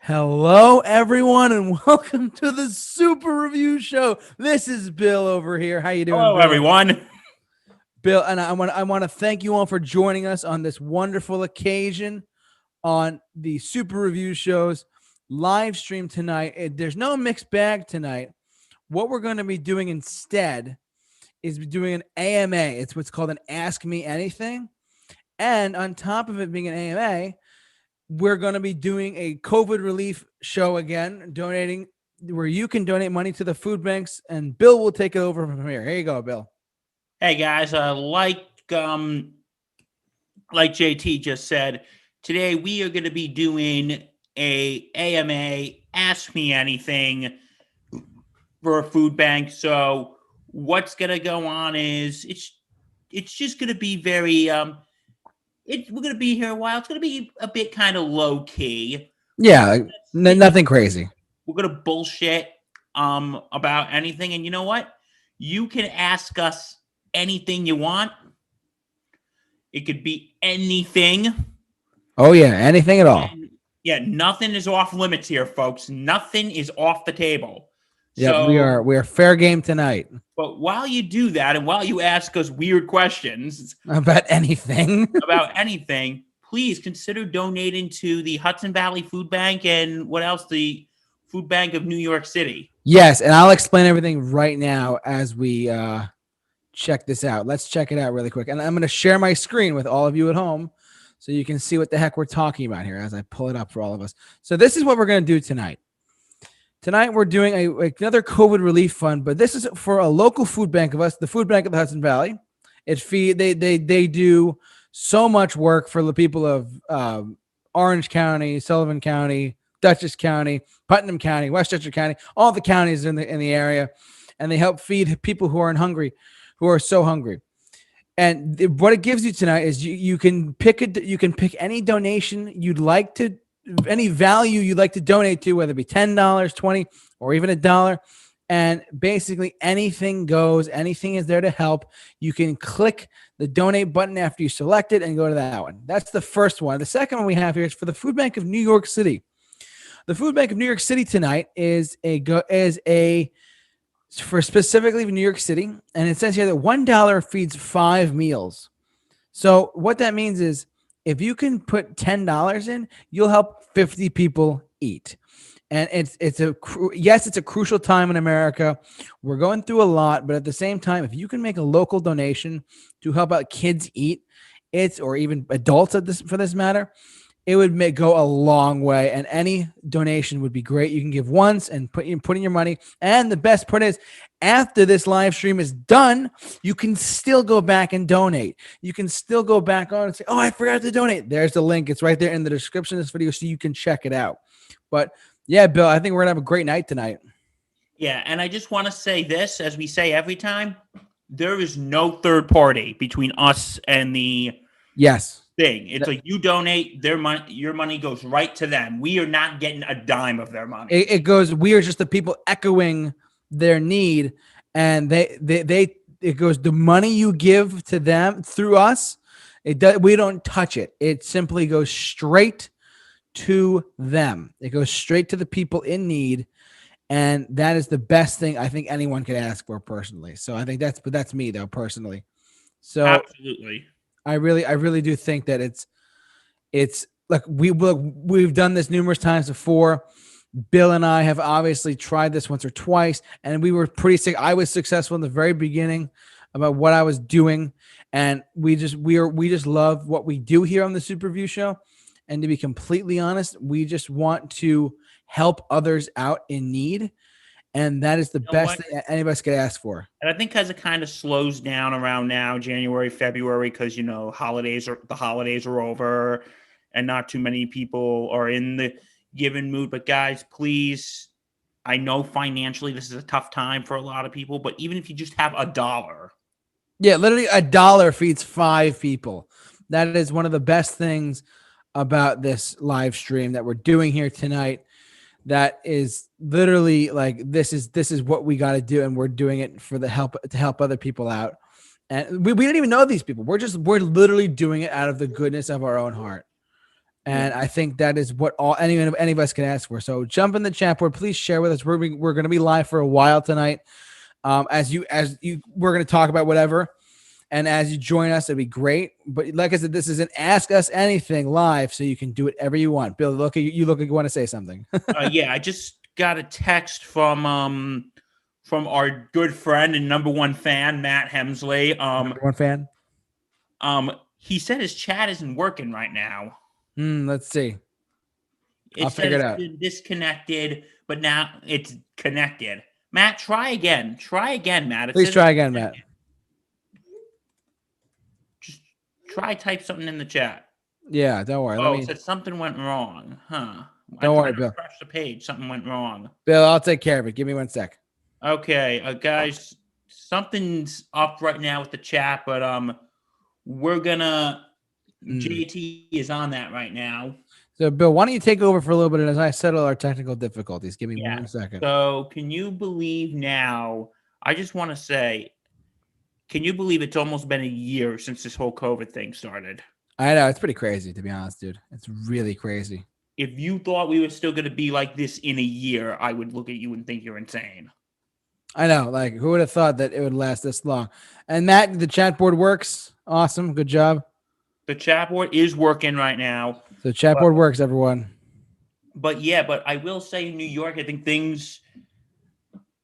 Hello, everyone, and welcome to the Super Review Show. This is Bill over here. How you doing, Hello, Bill? everyone. Bill, and I want to thank you all for joining us on this wonderful occasion on the Super Review Show's live stream tonight. There's no mixed bag tonight. What we're going to be doing instead is doing an AMA. It's what's called an Ask Me Anything, and on top of it being an AMA, we're going to be doing a COVID relief show again, donating where you can donate money to the food banks, and Bill will take it over from here. Here you go, Bill. Hey guys, like JT just said, today we are going to be doing a AMA Ask Me Anything for a food bank. So what's going to go on is it's just going to be very we're going to be here a while. It's going to be a bit kind of low key. Yeah, nothing crazy. We're going to bullshit about anything, and you know what? You can ask us anything you want. It could be anything. Oh yeah, anything at all. And yeah, nothing is off limits here, folks. Nothing is off the table. Yeah, So, we are fair game tonight. But while you do that, and while you ask us weird questions about anything, please consider donating to the Hudson Valley Food Bank and what else? The Food Bank of New York City. Yes, and I'll explain everything right now as we check this out. Let's check it out really quick. And I'm going to share my screen with all of you at home so you can see what the heck we're talking about here as I pull it up for all of us. So this is what we're going to do tonight. Tonight we're doing another COVID relief fund, but this is for a local food bank of us, the Food Bank of the Hudson Valley. They do so much work for the people of Orange County, Sullivan County, Dutchess County, Putnam County, Westchester County, all the counties in the area, and they help feed people who are so hungry. And what it gives you tonight is you can pick any donation you'd like to, any value you'd like to donate to, whether it be $10, $20, or even $1. And basically anything goes, anything is there to help. You can click the donate button after you select it and go to that one. That's the first one. The second one we have here is for the Food Bank of New York City. The Food Bank of New York City tonight is for specifically New York City. And it says here that $1 feeds 5 meals. So what that means is if you can put $10 in, you'll help 50 people eat. And it's a crucial time in America. We're going through a lot, but at the same time, if you can make a local donation to help out kids eat, or even adults for this matter, it would go a long way. And any donation would be great. You can give once and put in your money. And the best part is, after this live stream is done, you can still go back and donate. You can still go back on and say, oh, I forgot to donate. There's the link. It's right there in the description of this video so you can check it out. But yeah, Bill, I think we're going to have a great night tonight. Yeah, and I just want to say this, as we say every time, there is no third party between us and the thing. It's like you donate, your money goes right to them. We are not getting a dime of their money. We are just the people echoing their need, and it goes, the money you give to them through us, we don't touch it. It simply goes straight to them. It goes straight to the people in need, and that is the best thing I think anyone could ask for personally. So I think that's me though personally. So absolutely, I really do think that it's like we've done this numerous times before. Bill and I have obviously tried this once or twice, and we were pretty sick. I was successful in the very beginning about what I was doing, and we just love what we do here on the Super Review Show. And to be completely honest, we just want to help others out in need, and that is the best thing anybody's could ask for. And I think as it kind of slows down around now, January, February, because the holidays are over, and not too many people are in the given mood. But guys, please, I know financially this is a tough time for a lot of people, but even if you just have $1, yeah, literally $1 feeds 5 people. That is one of the best things about this live stream that we're doing here tonight. That is literally like, this is what we got to do, and we're doing it to help other people out. And we didn't even know these people. We're literally doing it out of the goodness of our own heart. And I think that is what any of us can ask for. So jump in the chat board, please share with us. We're going to be live for a while tonight. As you we're going to talk about whatever, and as you join us, it'd be great. But like I said, this is an Ask Us Anything live, so you can do whatever you want. Bill, look at you. Look like you want to say something. Yeah, I just got a text from our good friend and number one fan, Matt Hemsley. Number one fan. He said his chat isn't working right now. Let's see. I'll figure it out. Been disconnected, but now it's connected. Matt, try again. Try again, Matt. Please try again, Matt. Just try type something in the chat. Yeah, don't worry. Oh, it said something went wrong. Huh. Don't worry, Bill. Refresh the page. Something went wrong. Bill, I'll take care of it. Give me 1 sec. Okay, guys, something's up right now with the chat, but we're gonna. JT is on that right now. So, Bill, why don't you take over for a little bit as I settle our technical difficulties? Give me 1 second. So, can you believe now? I just want to say, can you believe it's almost been a year since this whole COVID thing started? I know. It's pretty crazy, to be honest, dude. It's really crazy. If you thought we were still going to be like this in a year, I would look at you and think you're insane. I know. Like, who would have thought that it would last this long? And Matt, the chat board works. Awesome. Good job. The chat board is working right now. The chat board works, everyone. But I will say in New York, I think things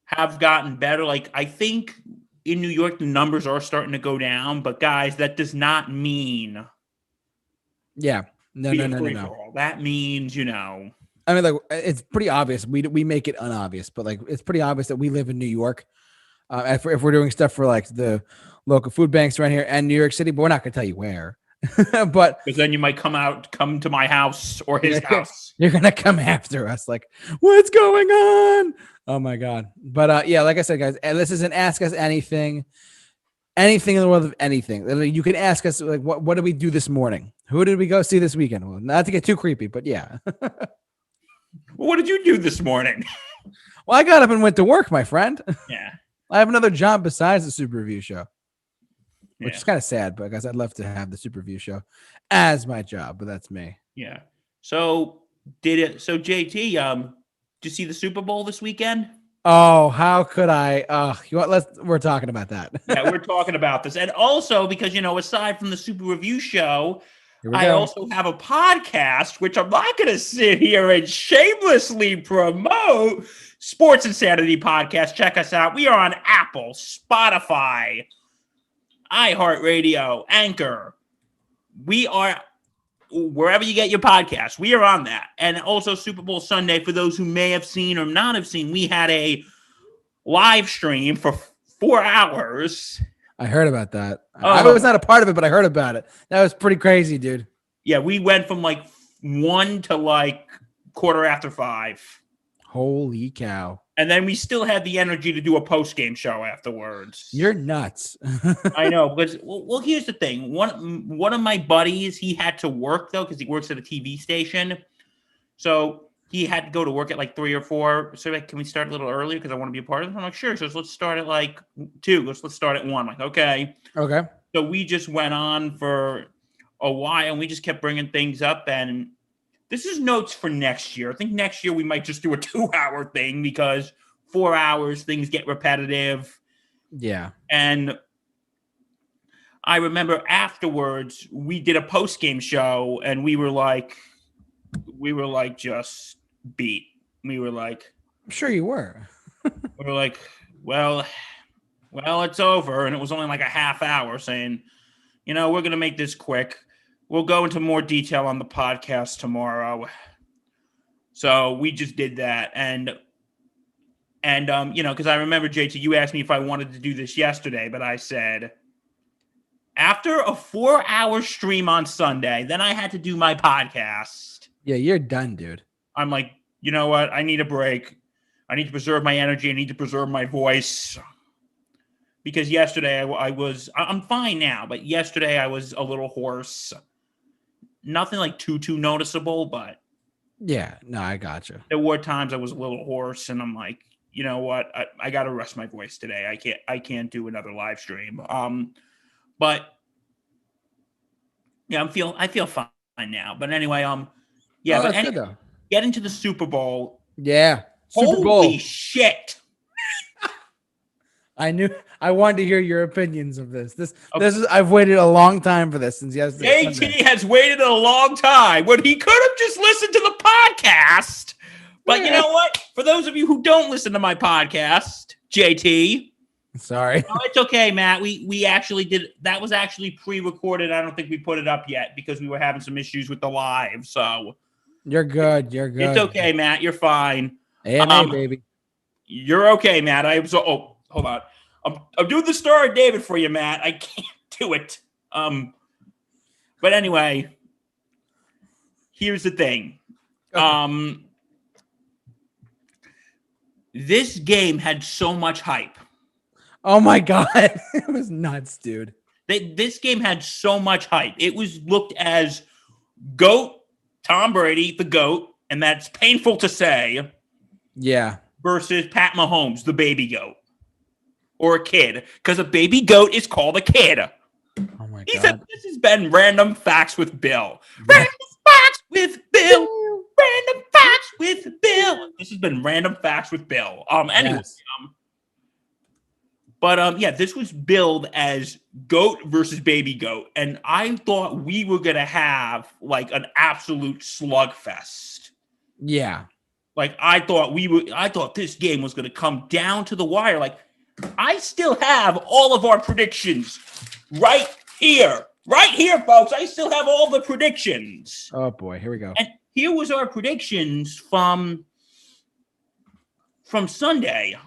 have gotten better. Like, I think in New York, the numbers are starting to go down. But, guys, that does not mean... Yeah. No. That means, I mean, like, it's pretty obvious. We make it unobvious, but like, it's pretty obvious that we live in New York. If we're doing stuff for like the local food banks around here and New York City, but we're not going to tell you where. But because then you might come to my house or his house. You're going to come after us. Like, what's going on? Oh my God. But yeah, like I said, guys, this is an Ask Us Anything in the world of anything. You can ask us, like, what did we do this morning? Who did we go see this weekend? Well, not to get too creepy, but yeah. Well, what did you do this morning? Well, I got up and went to work, my friend. Yeah. I have another job besides the Super Review Show, which is kind of sad, but guys, I'd love to have the Super Review Show as my job, but that's me. Yeah. So JT, did you see the Super Bowl this weekend? Oh, how could I? We're talking about that. Yeah, we're talking about this. And also because, aside from the Super Review Show, I also have a podcast, which I'm not going to sit here and shamelessly promote. Sports Insanity Podcast. Check us out. We are on Apple, Spotify, iHeartRadio, Anchor. We are wherever you get your podcasts. We are on that. And also Super Bowl Sunday, for those who may have seen or not have seen, we had a live stream for 4 hours. I heard about that. I was not a part of it, but I heard about it. That was pretty crazy, dude. Yeah, we went from like 1 to like 5:15. Holy cow. And then we still had the energy to do a post-game show afterwards. You're nuts. I know, because well, here's the thing. One of my buddies, he had to work though, because he works at a TV station. So he had to go to work at like 3 or 4. So like, can we start a little earlier? Because I want to be a part of it. I'm like, sure. So let's start at like 2. Let's start at 1. I'm like, okay. Okay. So we just went on for a while and we just kept bringing things up. And this is notes for next year. I think next year we might just do a 2-hour thing because 4 hours, things get repetitive. Yeah. And I remember afterwards we did a post-game show and we were like just beat. We were like, I'm sure you were. We were like, well, it's over. And it was only like a half hour saying, we're going to make this quick. We'll go into more detail on the podcast tomorrow. So we just did that. And because I remember, JT, you asked me if I wanted to do this yesterday, but I said, after a 4-hour stream on Sunday, then I had to do my podcast. Yeah, you're done, dude. I'm like, you know what? I need a break. I need to preserve my energy. I need to preserve my voice. Because yesterday I'm fine now, but yesterday I was a little hoarse. Nothing like too noticeable, but yeah, no, I gotcha. There were times I was a little hoarse, and I'm like, you know what? I got to rest my voice today. I can't do another live stream. But yeah, I feel fine now. But anyway, Oh, but that's good though. getting to the Super Bowl. Yeah, Super Bowl. Holy shit! I wanted to hear your opinions of this. This is I've waited a long time for this since yesterday. JT has waited a long time when he could have just listened to the podcast. But you know what? For those of you who don't listen to my podcast, JT. Sorry. No, it's okay, Matt. We actually did. That was actually pre-recorded. I don't think we put it up yet because we were having some issues with the live. So you're good. You're good. It's okay, Matt. You're fine. AMA, baby. You're okay, Matt. Hold on. I'm doing the Star of David for you, Matt. I can't do it. But anyway, here's the thing. This game had so much hype. Oh my God. It was nuts, dude. This game had so much hype. It was looked as GOAT, Tom Brady, the GOAT, and that's painful to say. Yeah. Versus Pat Mahomes, the baby goat. Or a kid. Because a baby goat is called a kid. Oh my God. This has been Random Facts with Bill. Random Facts with Bill. Random Facts with Bill. This has been Random Facts with Bill. Anyway. Yes. This was billed as GOAT versus baby goat. And I thought we were going to have like an absolute slugfest. Yeah. Like I thought this game was going to come down to the wire. Like I still have all of our predictions right here, folks. I still have all the predictions. Oh boy, here we go. And here was our predictions from Sunday.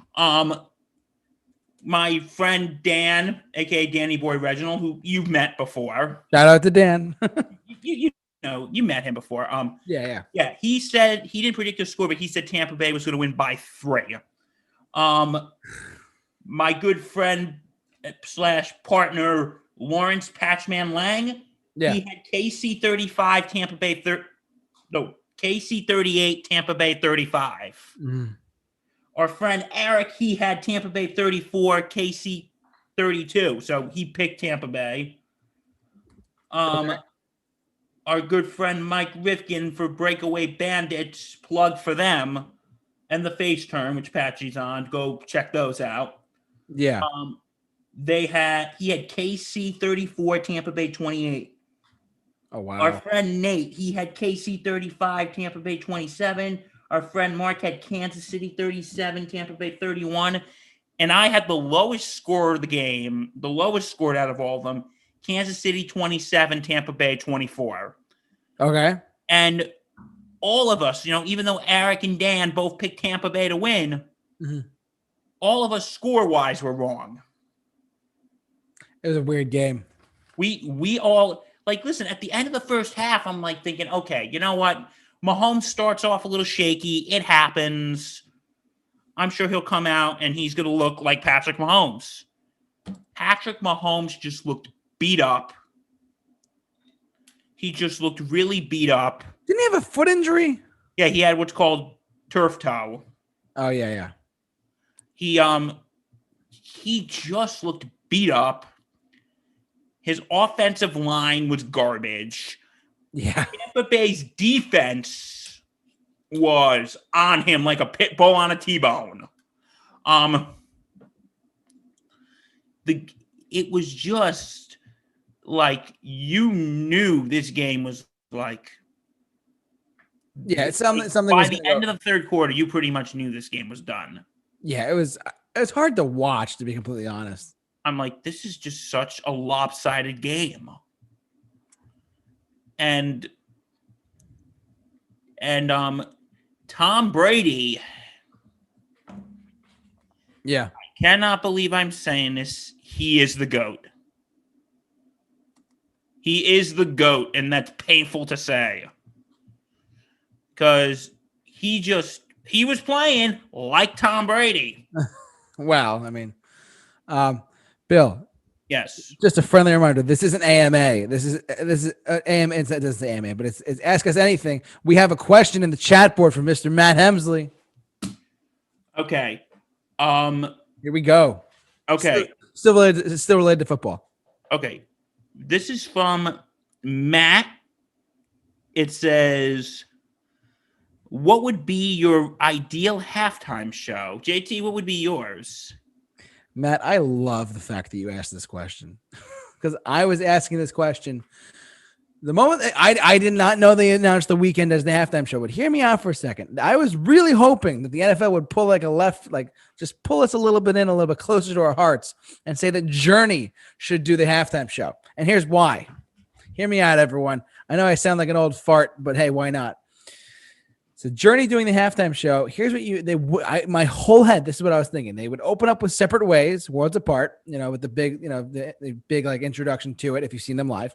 My friend Dan, aka Danny Boy Reginald, who you've met before. Shout out to Dan. You met him before. Yeah. He said he didn't predict the score, but he said Tampa Bay was going to win by 3. My good friend / partner Lawrence Patchman Lang. Yeah. He had KC 35, Tampa Bay KC 38, Tampa Bay 35. Mm. Our friend Eric, he had Tampa Bay 34, KC 32. So he picked Tampa Bay. Okay. Our good friend Mike Rifkin for Breakaway Bandits, plug for them, and the Face Turn, which Patchy's on. Go check those out. Yeah. He had KC 34, Tampa Bay 28. Oh wow. Our friend Nate, he had KC 35, Tampa Bay 27. Our friend Mark had Kansas City 37, Tampa Bay 31. And I had the lowest score of the game, the lowest scored out of all of them. Kansas City 27, Tampa Bay 24. Okay. And all of us, even though Eric and Dan both picked Tampa Bay to win, all of us score-wise were wrong. It was a weird game. We all, listen, at the end of the first half, I'm thinking, okay, you know what? Mahomes starts off a little shaky. It happens. I'm sure he'll come out and he's going to look like Patrick Mahomes. Patrick Mahomes just looked beat up. He just looked really beat up. Didn't he have a foot injury? Yeah, he had what's called turf toe. Oh yeah. He just looked beat up. His offensive line was garbage. Yeah. Tampa Bay's defense was on him like a pit bull on a T-bone. It was just like you knew this game was like. Yeah, it's something. By the end of the third quarter, you pretty much knew this game was done. Yeah, it was hard to watch, to be completely honest. I'm like, this is just such a lopsided game. And Tom Brady. Yeah. I cannot believe I'm saying this. He is the GOAT. He is the GOAT, and that's painful to say. Because he was playing like Tom Brady. Well, I mean, Bill. Yes. Just a friendly reminder. This isn't AMA. This is AMA. It doesn't say AMA, but it's Ask Us Anything. We have a question in the chat board from Mr. Matt Hemsley. Okay. Here we go. Okay. Still related to football. Okay. This is from Matt It says, what would be your ideal halftime show? JT, what would be yours? Matt, I love the fact that you asked this question because I was asking this question the moment I did not know they announced the weekend as the halftime show. But hear me out for a second. I was really hoping that the NFL would pull like a left, like just pull us a little bit closer to our hearts and say that Journey should do the halftime show. And here's why. Hear me out, everyone. I know I sound like an old fart, but hey, why not? So Journey doing the halftime show. Here's what my whole head. This is what I was thinking. They would open up with Separate Ways, Worlds Apart. With the big, the big like introduction to it. If you've seen them live.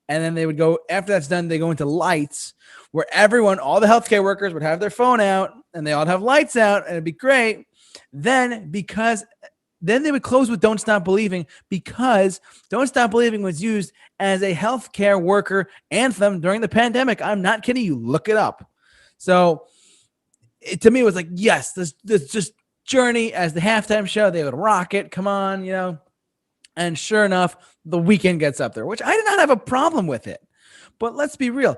And then they would go, after that's done, they go into lights where everyone, all the healthcare workers would have their phone out and they all have lights out and it'd be great. Then they would close with Don't Stop Believing because Don't Stop Believing was used as a healthcare worker anthem during the pandemic. I'm not kidding you. Look it up. So to me, it was like, yes, this just Journey as the halftime show. They would rock it. Come on, And sure enough, the weekend gets up there, which I did not have a problem with it. But let's be real.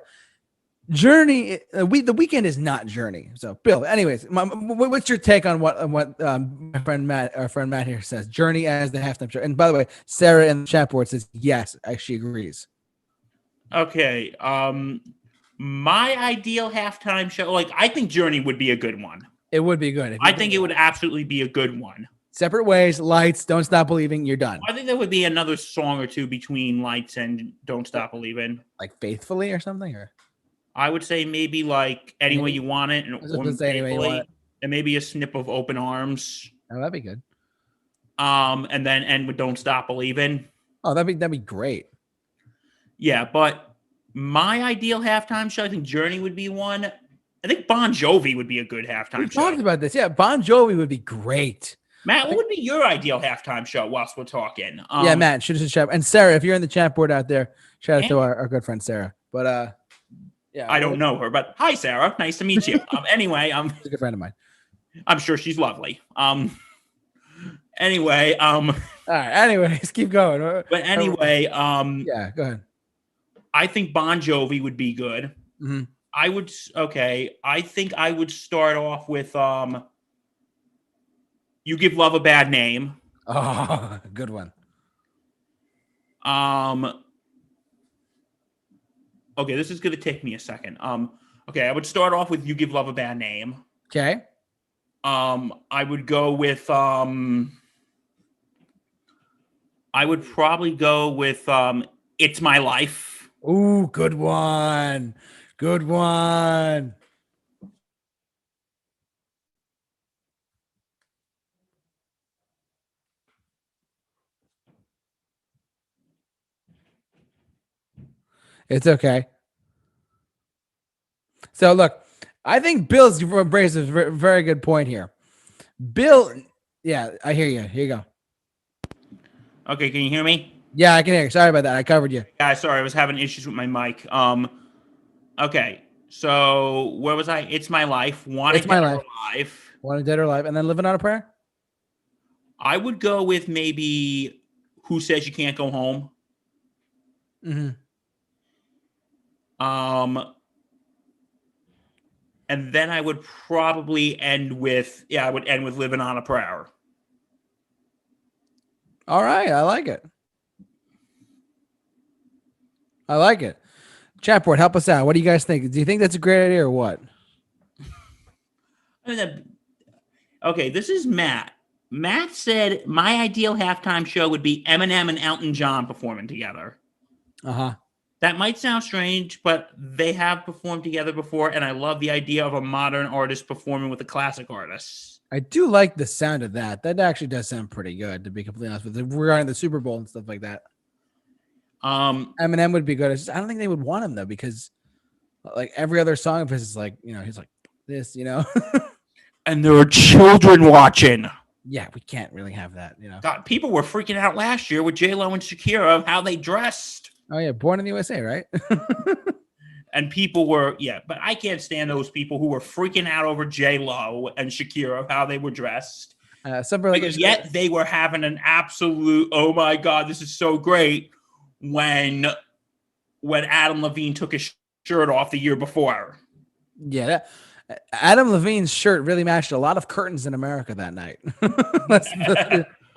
Journey, the weekend is not Journey. So, Bill, anyways, what's your take on what my friend Matt here says? Journey as the halftime show. And by the way, Sarah in the chat board says, yes, she agrees. Okay. My ideal halftime show, I think Journey would be a good one. It would be good. I think it would absolutely be a good one. Separate Ways, Lights, Don't Stop Believing, you're done. I think there would be another song or two between Lights and Don't Stop Believing. Like Faithfully or something? Or I would say maybe like Any Way You Want It and maybe a snip of Open Arms. Oh, that'd be good. And then end with Don't Stop Believing. Oh, that'd be great. Yeah, but my ideal halftime show, I think Journey would be one. I think Bon Jovi would be a good halftime show. We talked about this. Yeah, Bon Jovi would be great. Matt, what would be your ideal halftime show whilst we're talking? Yeah, Matt, shoot us a chat. And Sarah, if you're in the chat board out there, shout out to our good friend Sarah. But yeah, I don't know her, but hi Sarah, nice to meet you. Anyway, she's a good friend of mine. I'm sure she's lovely. Anyway, all right. Anyways, keep going. But anyway, yeah, go ahead. I think Bon Jovi would be good. Mm-hmm. I think I would start off with You Give Love a Bad Name. Oh, good one. Okay, this is going to take me a second. Okay, I would start off with You Give Love a Bad Name. Okay. I would go with I would probably go with It's My Life. Ooh, good one. Good one. It's okay. So look, I think Bill's raised a very good point here. Bill, yeah, I hear you. Here you go. Okay, can you hear me? Yeah, I can hear you. Sorry about that. I covered you. Yeah, sorry, I was having issues with my mic. Okay, so where was I? It's My Life. Wanted Dead or Alive. Wanted Dead or Alive, and then Living on a Prayer. I would go with maybe Who Says You Can't Go Home. Mm-hmm. And then I would probably end with Living on a Prayer. All right, I like it. I like it. Chat board, help us out. What do you guys think? Do you think that's a great idea or what? Okay, this is Matt. Matt said my ideal halftime show would be Eminem and Elton John performing together. Uh-huh. That might sound strange, but they have performed together before, and I love the idea of a modern artist performing with a classic artist. I do like the sound of that. That actually does sound pretty good, to be completely honest with you, regarding the Super Bowl and stuff like that. Eminem would be good. I don't think they would want him though, because like every other song of his is like, he's like this, and there are children watching. Yeah, we can't really have that, God, people were freaking out last year with J-Lo and Shakira of how they dressed. Oh yeah, Born in the USA, right? And people were, but I can't stand those people who were freaking out over J-Lo and Shakira of how they were dressed. Yet they were having an absolute, oh my God, this is so great when Adam Levine took his shirt off the year before. Yeah, Adam Levine's shirt really matched a lot of curtains in America that night.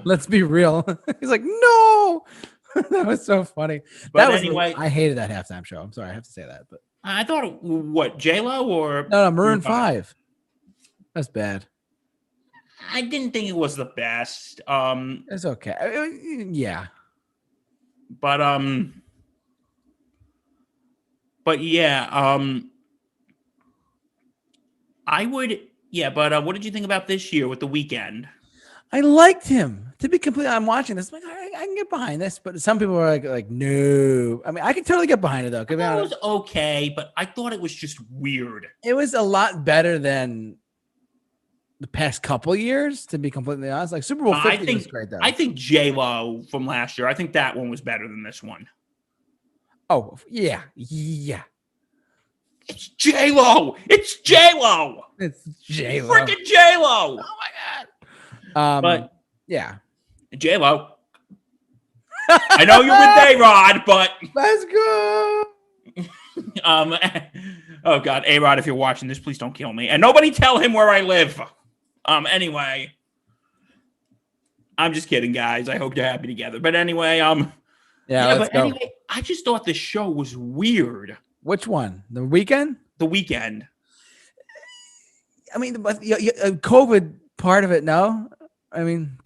let's be real. He's like, no, that was so funny. But anyway, I hated that halftime show. I'm sorry, I have to say that. But I thought, what, J-Lo or no, Maroon 5. That's bad. I didn't think it was the best. It's okay. Yeah. But yeah, I would, yeah, but what did you think about this year with The Weeknd? I liked him. To be completely, I'm watching this. I'm like, I can get behind this, but some people are like, no. I mean, I can totally get behind it though. It was okay, but I thought it was just weird. It was a lot better than the past couple years, to be completely honest. Like Super Bowl 50 was great though. I think J-Lo from last year, I think that one was better than this one. Oh, yeah. Yeah. It's J-Lo. It's J-Lo. It's J-Lo. Freaking J-Lo. Oh my God. But yeah. J-Lo. I know you're with A-Rod, but let's go. Oh God, A-Rod, if you're watching this, please don't kill me. And nobody tell him where I live. Anyway. I'm just kidding, guys. I hope you're happy together. But anyway, yeah, let's go. Anyway, I just thought the show was weird. Which one? The Weeknd? The Weeknd. I mean, COVID part of it, no? I mean,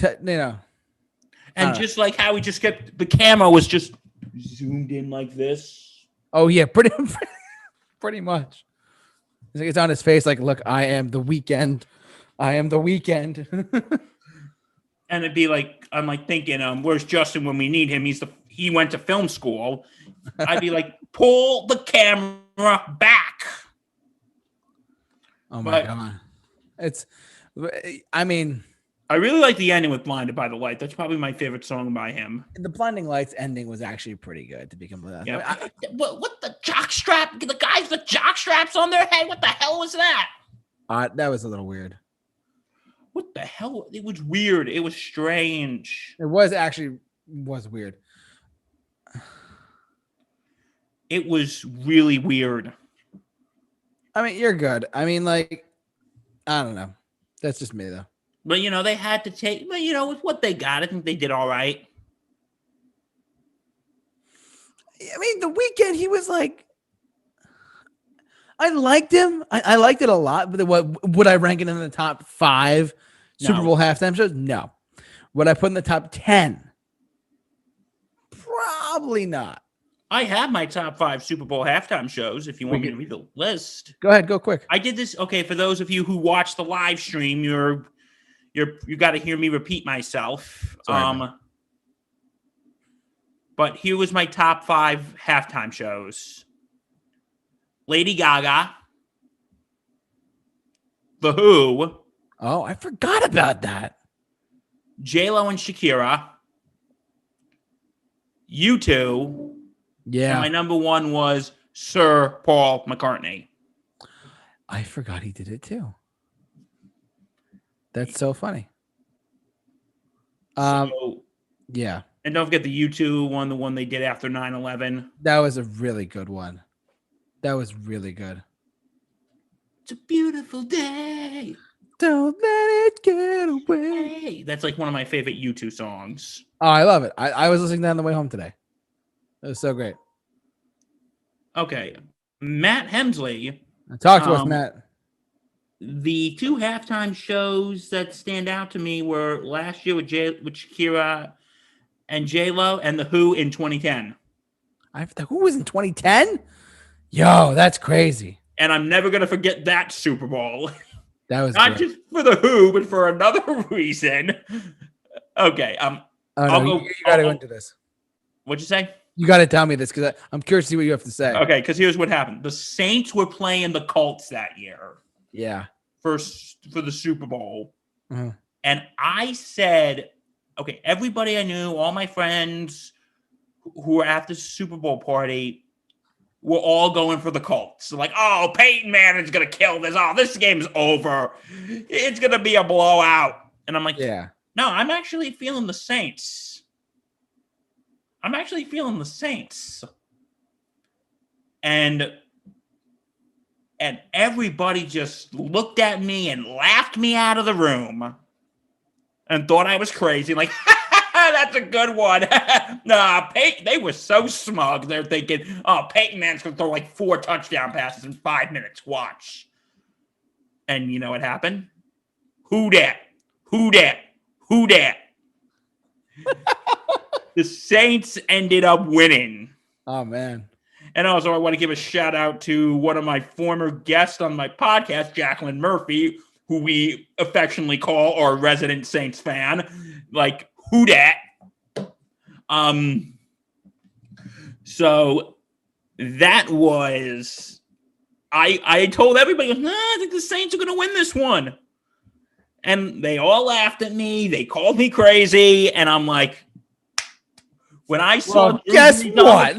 And just like how he just kept, the camera was just zoomed in like this. Oh, yeah, pretty much. It's on his face like, look, I am the Weeknd. I am the Weeknd. And it'd be like, I'm like thinking, where's Justin when we need him? He went to film school. I'd be like, pull the camera back. Oh my God. I really like the ending with Blinded by the Light. That's probably my favorite song by him. The Blinding Lights ending was actually pretty good, to be completely honest. Yeah. What the jock strap? The guys with jock straps on their head? What the hell was that? That was a little weird. What the hell? It was weird. It was strange. It was weird. It was really weird. I mean, you're good. I mean, like, I don't know. That's just me, though. But, they had to take, but, with what they got, I think they did all right. I mean, The Weeknd, he was like, I liked him. I liked it a lot. But would I rank it in the top 5 Super Bowl halftime shows? No. Would I put in the top 10? Probably not. I have my top 5 Super Bowl halftime shows. If you want me to read the list, go ahead. Go quick. I did this. Okay, for those of you who watch the live stream, you got to hear me repeat myself. Sorry, but here was my top 5 halftime shows: Lady Gaga, The Who. Oh, I forgot about that. J-Lo and Shakira, U2. Yeah. And my number 1 was Sir Paul McCartney. I forgot he did it too. That's so funny. Yeah. And don't forget the U2 one, the one they did after 9/11. That was a really good one. That was really good. It's a beautiful day. Don't let it get away. That's like one of my favorite U2 songs. Oh, I love it. I was listening to that on the way home today. It was so great. Okay. Matt Hemsley. Talk to us, Matt. The 2 halftime shows that stand out to me were last year with Shakira and J-Lo, and The Who in 2010. The Who was in 2010? Yo, that's crazy. And I'm never going to forget that Super Bowl. That was not just for The Who, but for another reason. Okay. You got to go into this. What'd you say? You got to tell me this because I'm curious to see what you have to say. Okay, because here's what happened. The Saints were playing the Colts that year. Yeah. For the Super Bowl. Mm-hmm. And I said, okay, everybody I knew, all my friends who were at the Super Bowl party were all going for the Colts. Like, oh, Peyton Manning's going to kill this. Oh, this game's over. It's going to be a blowout. And I'm like, yeah. No, I'm actually feeling the Saints. And And everybody just looked at me and laughed me out of the room and thought I was crazy. Like, that's a good one. Nah, Peyton, they were so smug. They're thinking, oh, Peyton Manning's going to throw like 4 touchdown passes in 5 minutes. Watch. And you know what happened? Who dat? Who dat? Who dat? The Saints ended up winning. Oh, man. And also, I want to give a shout out to one of my former guests on my podcast, Jacqueline Murphy, who we affectionately call our resident Saints fan. Like, who dat? So that was, I told everybody, I think the Saints are going to win this one. And they all laughed at me. They called me crazy. And I'm like, when I saw guess what?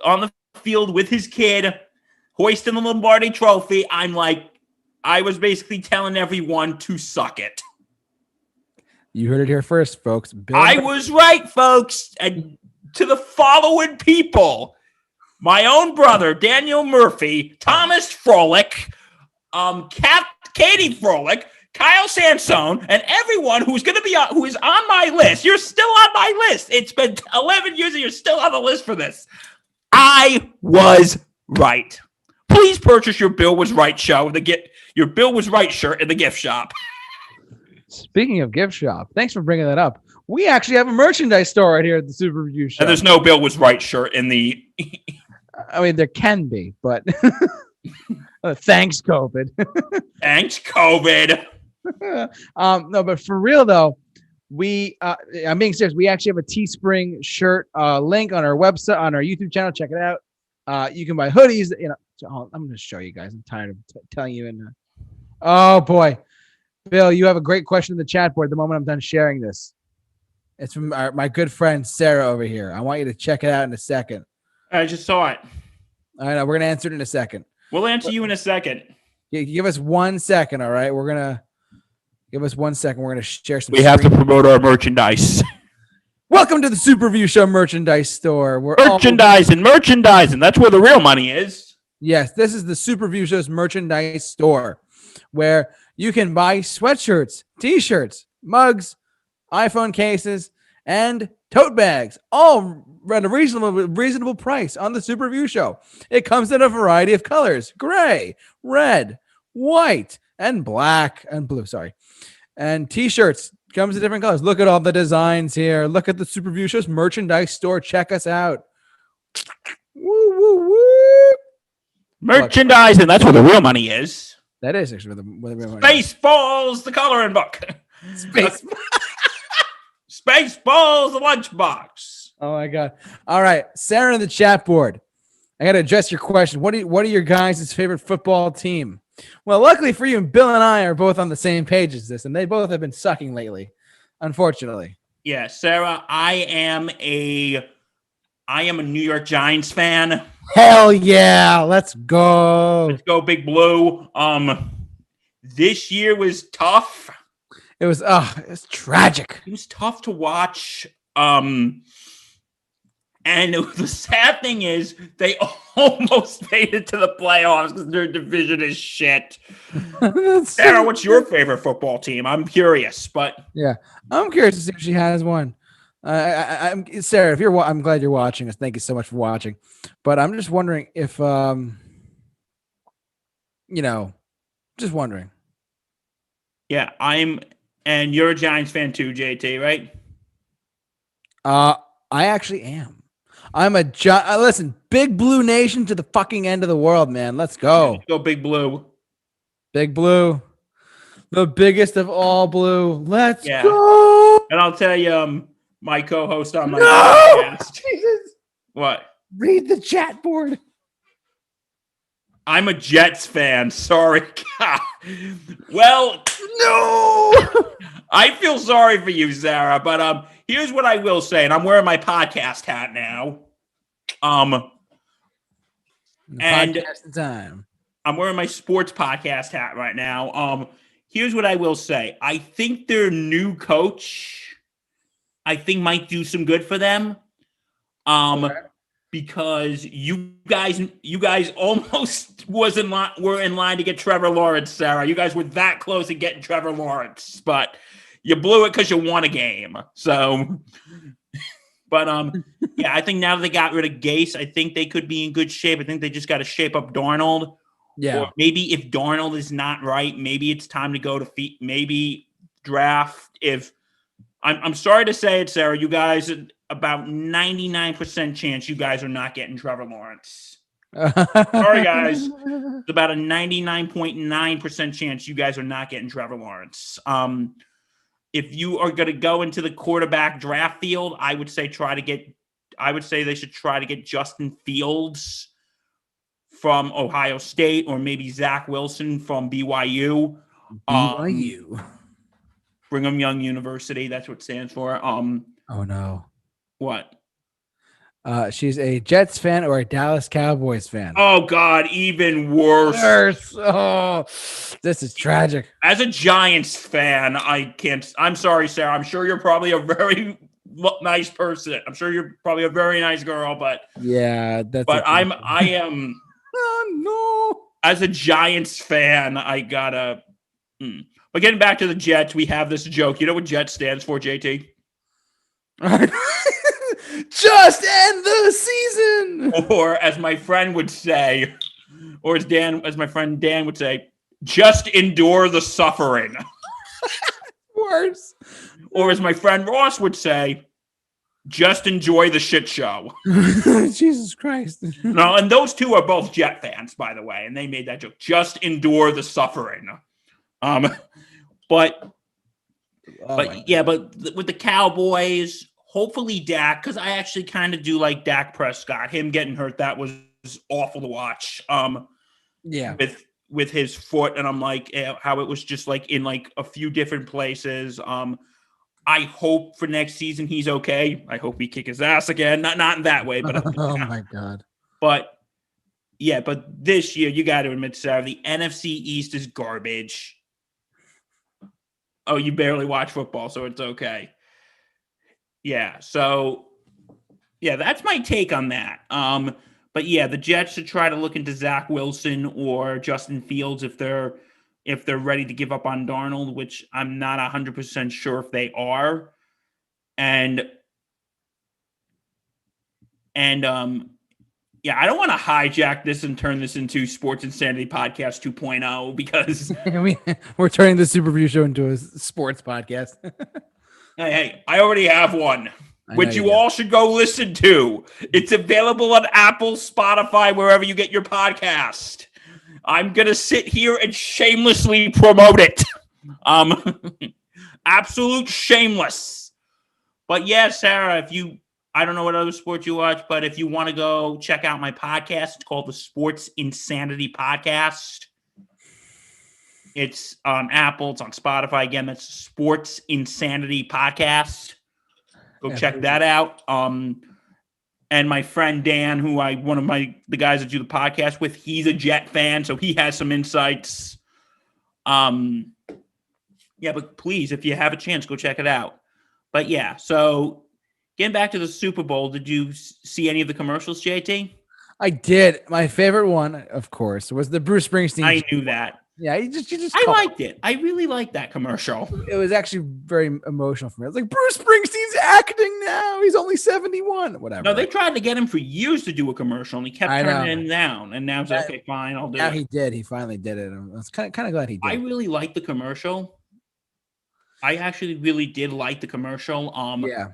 On the field with his kid, hoisting the Lombardi trophy, I'm like, I was basically telling everyone to suck it. You heard it here first, folks. I was right, folks. And to the following people, my own brother, Daniel Murphy, Thomas Frolick, Katie Frolick, Kyle Sansone, and everyone who is on my list. You're still on my list. It's been 11 years and you're still on the list for this. I was right. Please purchase your Bill Was Right your Bill Was Right shirt in the gift shop. Speaking of gift shop, thanks for bringing that up. We actually have a merchandise store right here at the Super Review Show. And there's no Bill Was Right shirt in the... I mean, there can be, but thanks, COVID. Thanks, COVID. No, but for real though, I'm being serious. We actually have a Teespring shirt link on our website, on our YouTube channel. Check it out. You can buy hoodies. I'm going to show you guys. I'm tired of telling you. Oh boy, Bill, you have a great question in the chat board. The moment I'm done sharing this, it's from my good friend Sarah over here. I want you to check it out in a second. I just saw it. I know we're gonna answer it in a second. We'll answer you in a second. Yeah, give us 1 second. All right, give us 1 second. We're gonna share some. We have to promote our merchandise. Welcome to the Super Review Show merchandise store. We're merchandising. That's where the real money is. Yes, this is the Super Review Show's merchandise store, where you can buy sweatshirts, T-shirts, mugs, iPhone cases, and tote bags, all at a reasonable price on the Super Review Show. It comes in a variety of colors: gray, red, white, and black and blue. Sorry. And T-shirts comes in different colors. Look at all the designs here. Look at the Super Review Show's merchandise store. Check us out. Woo, woo, woo. Merchandising. That's where the real money is. That is actually where the real money is. Spaceballs, the coloring book. Spaceballs, the lunchbox. Oh my God. All right. Sarah in the chat board. I got to address your question. What are your guys' favorite football team? Well, luckily for you, Bill and I are both on the same page as this, and they both have been sucking lately, unfortunately. Yeah, Sarah, I am a New York Giants fan. Hell yeah. Let's go. Let's go, Big Blue. This year was tough. It was tragic. It was tough to watch. And the sad thing is they almost made it to the playoffs because their division is shit. Sarah, what's your favorite football team? I'm curious, but yeah, I'm curious to see if she has one. I'm Sarah. I'm glad you're watching us. Thank you so much for watching. But I'm just wondering if, just wondering. Yeah, and you're a Giants fan too, JT, right? I actually am. I'm listen, Big Blue Nation to the fucking end of the world, man. Let's go. Let's go, Big Blue. Big Blue. The biggest of all blue. Let's go. And I'll tell you, my co-host on my podcast. Jesus. What? Read the chat board. I'm a Jets fan. Sorry. Well, no. I feel sorry for you, Sarah, but here's what I will say, and I'm wearing my podcast hat now. Podcast time. I'm wearing my sports podcast hat right now. Here's what I will say. I think their new coach, might do some good for them. Okay. because you guys almost were in line to get Trevor Lawrence, Sarah. You guys were that close to getting Trevor Lawrence, but you blew it because you won a game. So, but yeah, I think now that they got rid of Gase, I think they could be in good shape. I think they just got to shape up Darnold. Yeah. Or maybe if Darnold is not right, maybe it's time to go to maybe draft. If I'm sorry to say it, Sarah, you guys, about 99% chance you guys are not getting Trevor Lawrence. Sorry, guys. It's about a 99.9% chance you guys are not getting Trevor Lawrence. If you are going to go into the quarterback draft field, I would say they should try to get Justin Fields from Ohio State, or maybe Zach Wilson from BYU. Brigham Young University. That's what it stands for. Oh no. What? She's a Jets fan or a Dallas Cowboys fan. Oh God, even worse. Oh, this is tragic. As a Giants fan, I'm sorry, Sarah. I'm sure you're probably a very nice person. I'm sure you're probably a very nice girl, but yeah, I am. Oh no. As a Giants fan, I gotta. But getting back to the Jets, we have this joke. You know what Jets stands for, JT? Just end the season. Or as my friend would say, or as my friend Dan would say, just endure the suffering. Worse. Or as my friend Ross would say, just enjoy the shit show. Jesus Christ. No, and those two are both Jet fans, by the way, and they made that joke. Just endure the suffering. But with the Cowboys, hopefully Dak, because I actually kind of do like Dak Prescott. Him getting hurt, that was awful to watch. With his foot, and I'm like, how it was just like in like a few different places. I hope for next season he's okay. I hope we kick his ass again. Not in that way, but oh my God. But yeah, but this year you got to admit, Sarah, the NFC East is garbage. Oh, you barely watch football, so it's okay. Yeah, so yeah, that's my take on that. But yeah, the Jets should try to look into Zach Wilson or Justin Fields if they're ready to give up on Darnold, which I'm not 100% sure if they are. And yeah, I don't want to hijack this and turn this into Sports Insanity Podcast 2.0 because we're turning the Super Review Show into a sports podcast. Hey, I already have one, which you all should go listen to. It's available on Apple, Spotify, wherever you get your podcast. I'm going to sit here and shamelessly promote it. Absolute shameless. But yeah, Sarah, I don't know what other sports you watch, but if you want to go check out my podcast, it's called the Sports Insanity Podcast. It's on Apple. It's on Spotify. Again, that's Sports Insanity Podcast. Go check that out. And my friend Dan, the guys that do the podcast with, he's a Jet fan, so he has some insights. Yeah, but please, if you have a chance, go check it out. But yeah, so getting back to the Super Bowl, did you see any of the commercials, JT? I did. My favorite one, of course, was the Bruce Springsteen. I knew that. Yeah, you just. I liked it. I really liked that commercial. It was actually very emotional for me. I was like, Bruce Springsteen's acting now. He's only 71. Whatever. No, they tried to get him for years to do a commercial, and he kept turning him down. And now he's like, okay, fine, I'll do it. Now he did. He finally did it. I was kind of glad he did. I really liked the commercial. I actually really did like the commercial. Yeah.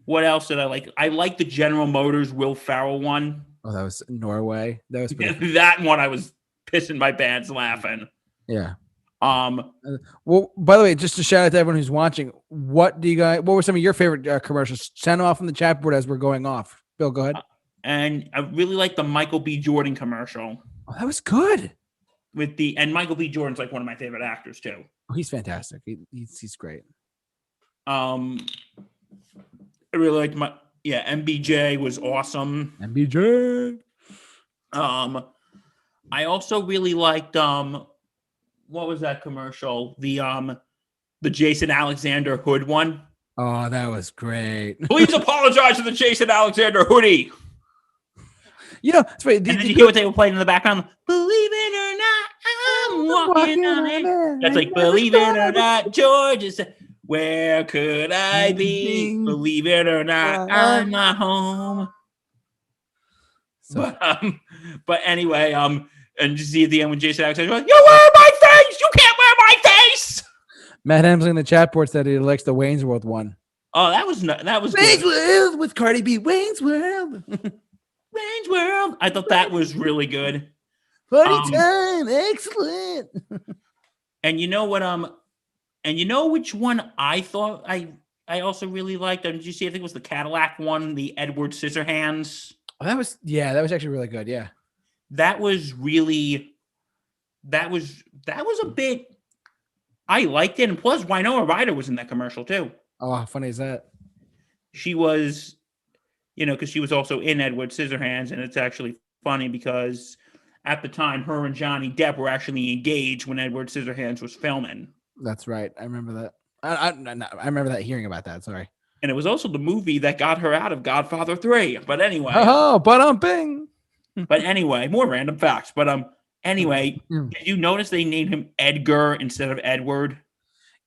What else did I like? I liked the General Motors Will Ferrell one. Oh, that was Norway. That was that one. I was pissing my pants laughing. Yeah. Well, by the way, just to shout out to everyone who's watching, what were some of your favorite commercials? Send them off on the chat board as we're going off. Bill, go ahead. And I really like the Michael B. Jordan commercial. Oh, that was good. And Michael B. Jordan's like one of my favorite actors too. Oh, he's fantastic. He's great. I really liked MBJ was awesome. MBJ. I also really liked what was that commercial? The Jason Alexander hood one. Oh, that was great. Please apologize to the Jason Alexander hoodie. You know, it's funny. And did you hear what they were playing in the background? Believe it or not, I'm walking on air. That's like, believe it or not, George is. Where could I be? Believe it or not, I'm not home. So, but anyway, and you see at the end when Jason Alexander goes, "You wear my face! You can't wear my face!" Matt Hemsley in the chat board said he likes the Wayne's World one. Oh, that was Wayne's good. World with Cardi B. Wayne's World. Wayne's World. I thought that was really good. Party time, excellent. And you know what? And you know which one I thought I also really liked? Did you see? I think it was the Cadillac one, the Edward Scissorhands. Oh, that was actually really good. Yeah. That was a bit. I liked it, and plus Winona Ryder was in that commercial too. Oh, how funny is that? She was, because she was also in Edward Scissorhands, and it's actually funny because at the time, her and Johnny Depp were actually engaged when Edward Scissorhands was filming. That's right. I remember that. I remember that, hearing about that. Sorry. And it was also the movie that got her out of Godfather 3. But anyway. Oh, but bing. But anyway, more random facts. But anyway, did you notice they named him Edgar instead of Edward?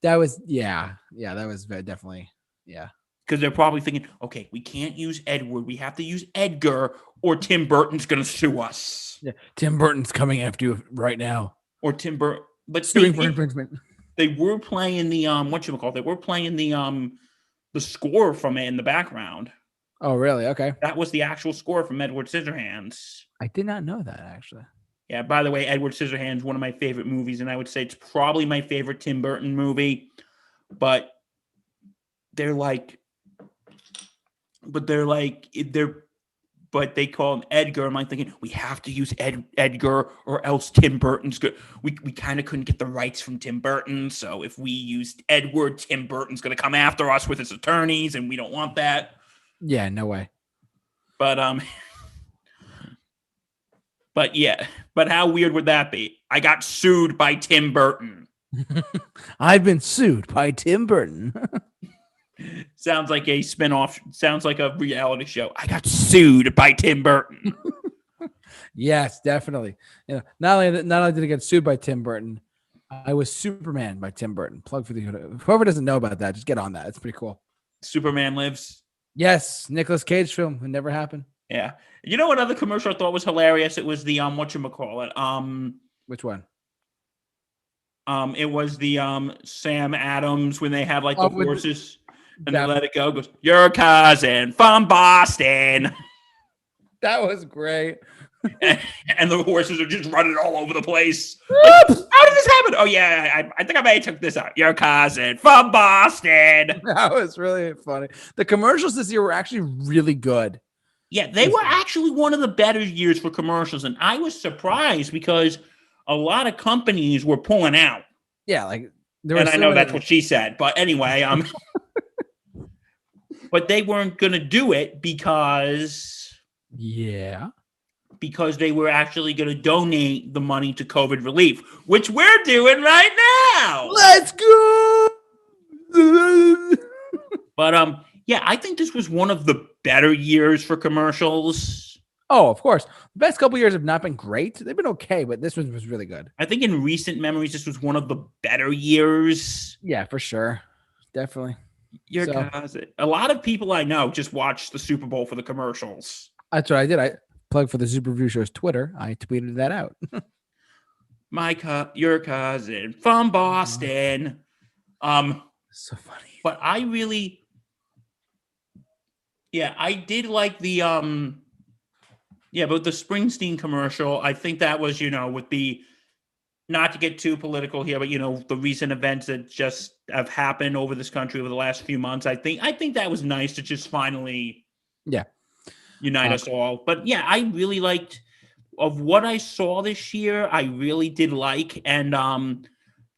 That was that was definitely Because they're probably thinking, okay, we can't use Edward. We have to use Edgar, or Tim Burton's going to sue us. Yeah, Tim Burton's coming after you right now. Or Tim Burton. But suing for infringement. They were playing the They were playing the score from it in the background. Oh, really? Okay. That was the actual score from Edward Scissorhands. I did not know that, actually. Yeah, by the way, Edward Scissorhands, one of my favorite movies, and I would say it's probably my favorite Tim Burton movie. But they call him Edgar. I'm like thinking, we have to use Edgar or else Tim Burton's good. We kind of couldn't get the rights from Tim Burton. So if we used Edward, Tim Burton's going to come after us with his attorneys, and we don't want that. Yeah, no way. But how weird would that be? I got sued by Tim Burton. I've been sued by Tim Burton. Sounds like a spinoff. Sounds like a reality show. I got sued by Tim Burton. Yes, definitely. Not only did I get sued by Tim Burton, I was Superman by Tim Burton. Plug for whoever doesn't know about that. Just get on that. It's pretty cool. Superman Lives. Yes, Nicolas Cage film. It never happened. Yeah. You know what other commercial I thought was hilarious? It was the whatchamacallit. Which one? It was the Sam Adams when they have like the horses and they let it go. Goes, your cousin from Boston. That was great. and the horses are just running all over the place. Like, how did this happen? Oh yeah, I think I may have took this out. Your cousin from Boston. That was really funny. The commercials this year were actually really good. Yeah, they were actually one of the better years for commercials, and I was surprised because a lot of companies were pulling out. Yeah, like and I know that's what she said, but anyway, but they weren't going to do it because they were actually going to donate the money to COVID relief, which we're doing right now. Let's go. But yeah, I think this was one of the better years for commercials. Oh, of course. The best couple years have not been great. They've been okay, but this one was really good. I think in recent memories, this was one of the better years. Yeah, for sure. Definitely. A lot of people I know just watched the Super Bowl for the commercials. That's what I did. I plugged for the Super Review Show's Twitter. I tweeted that out. Your cousin from Boston. So funny. But I really... Yeah, I did like the but the Springsteen commercial, I think that was, with the, not to get too political here, but the recent events that just have happened over this country over the last few months, I think that was nice to just finally unite us all. But yeah, I really liked, of what I saw this year, I really did like, and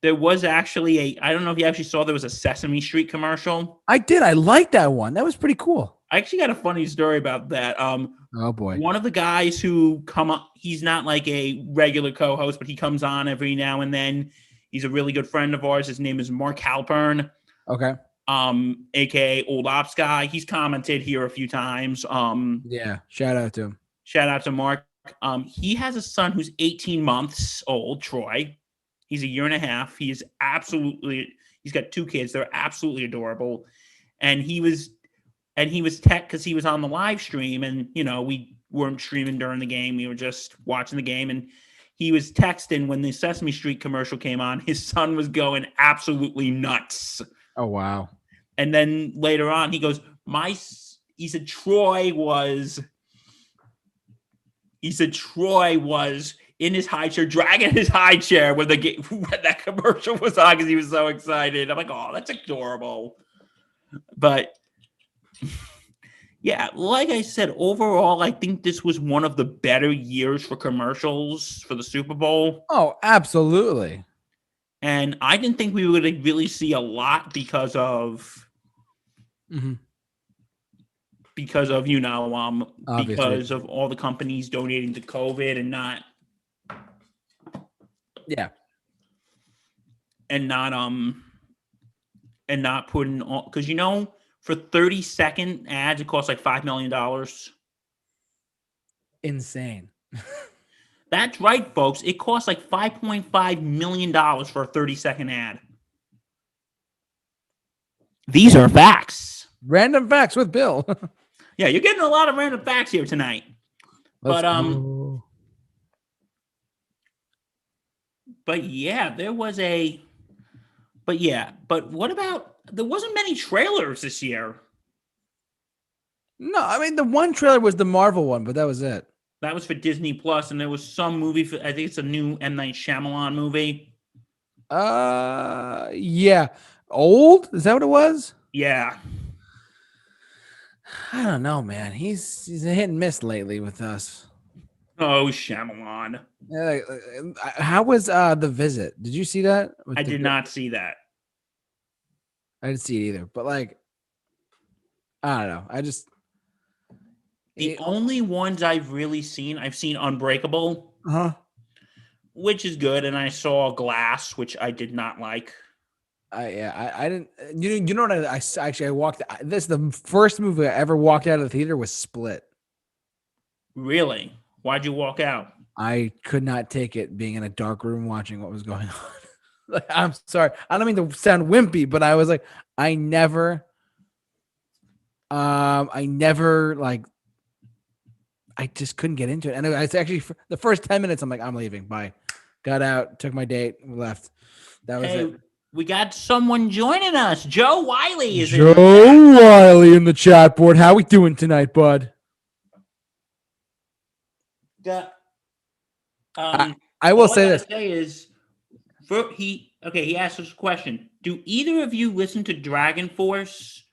there was actually I don't know if you actually saw, there was a Sesame Street commercial. I did. I liked that one. That was pretty cool. I actually got a funny story about that. Oh boy. One of the guys who come up, he's not like a regular co-host, but he comes on every now and then. He's a really good friend of ours. His name is Mark Halpern. Okay. AKA Old Ops Guy. He's commented here a few times. Yeah, shout out to him. Shout out to Mark. He has a son who's 18 months old, Troy. He's a year and a half. He's got 2 kids. They're absolutely adorable. And he was tech because he was on the live stream, and we weren't streaming during the game. We were just watching the game, and he was texting when the Sesame Street commercial came on. His son was going absolutely nuts. Oh, wow. And then later on, he goes, he said Troy was in his high chair, dragging his high chair when that commercial was on because he was so excited. I'm like, oh, that's adorable. But yeah, like I said, overall, I think this was one of the better years for commercials for the Super Bowl. Oh, absolutely. And I didn't think we would really see a lot because of because of all the companies donating to COVID and not putting on, because for 30-second ads it costs like $5 million. Insane. That's right, folks. It costs like $5.5 million for a 30-second ad. These are facts. Random facts with Bill. Yeah, you're getting a lot of random facts here tonight. But yeah, but what about, there wasn't many trailers this year. No, I mean, the one trailer was the Marvel one, but that was it. That was for Disney Plus, and there was some movie I think it's a new M. Night Shyamalan movie. Yeah. Old? Is that what it was? Yeah. I don't know, man. He's a hit and miss lately with us. Oh, Shyamalan. How was The Visit? Did you see that? I did not see that. I didn't see it either. But I don't know. The only ones I've really seen, I've seen Unbreakable, which is good, and I saw Glass, which I did not like. I didn't. You know what? I walked. The first movie I ever walked out of the theater was Split. Really? Why'd you walk out? I could not take it being in a dark room watching what was going on. I'm sorry. I don't mean to sound wimpy, but I was like, I never I just couldn't get into it. And it's actually the first 10 minutes, I'm like, I'm leaving. Bye. Got out, took my date, left. That was it. We got someone joining us. Joe Wiley is Wiley in the chat board. How we doing tonight, bud? I will say this. He asked us a question. Do either of you listen to Dragon Force?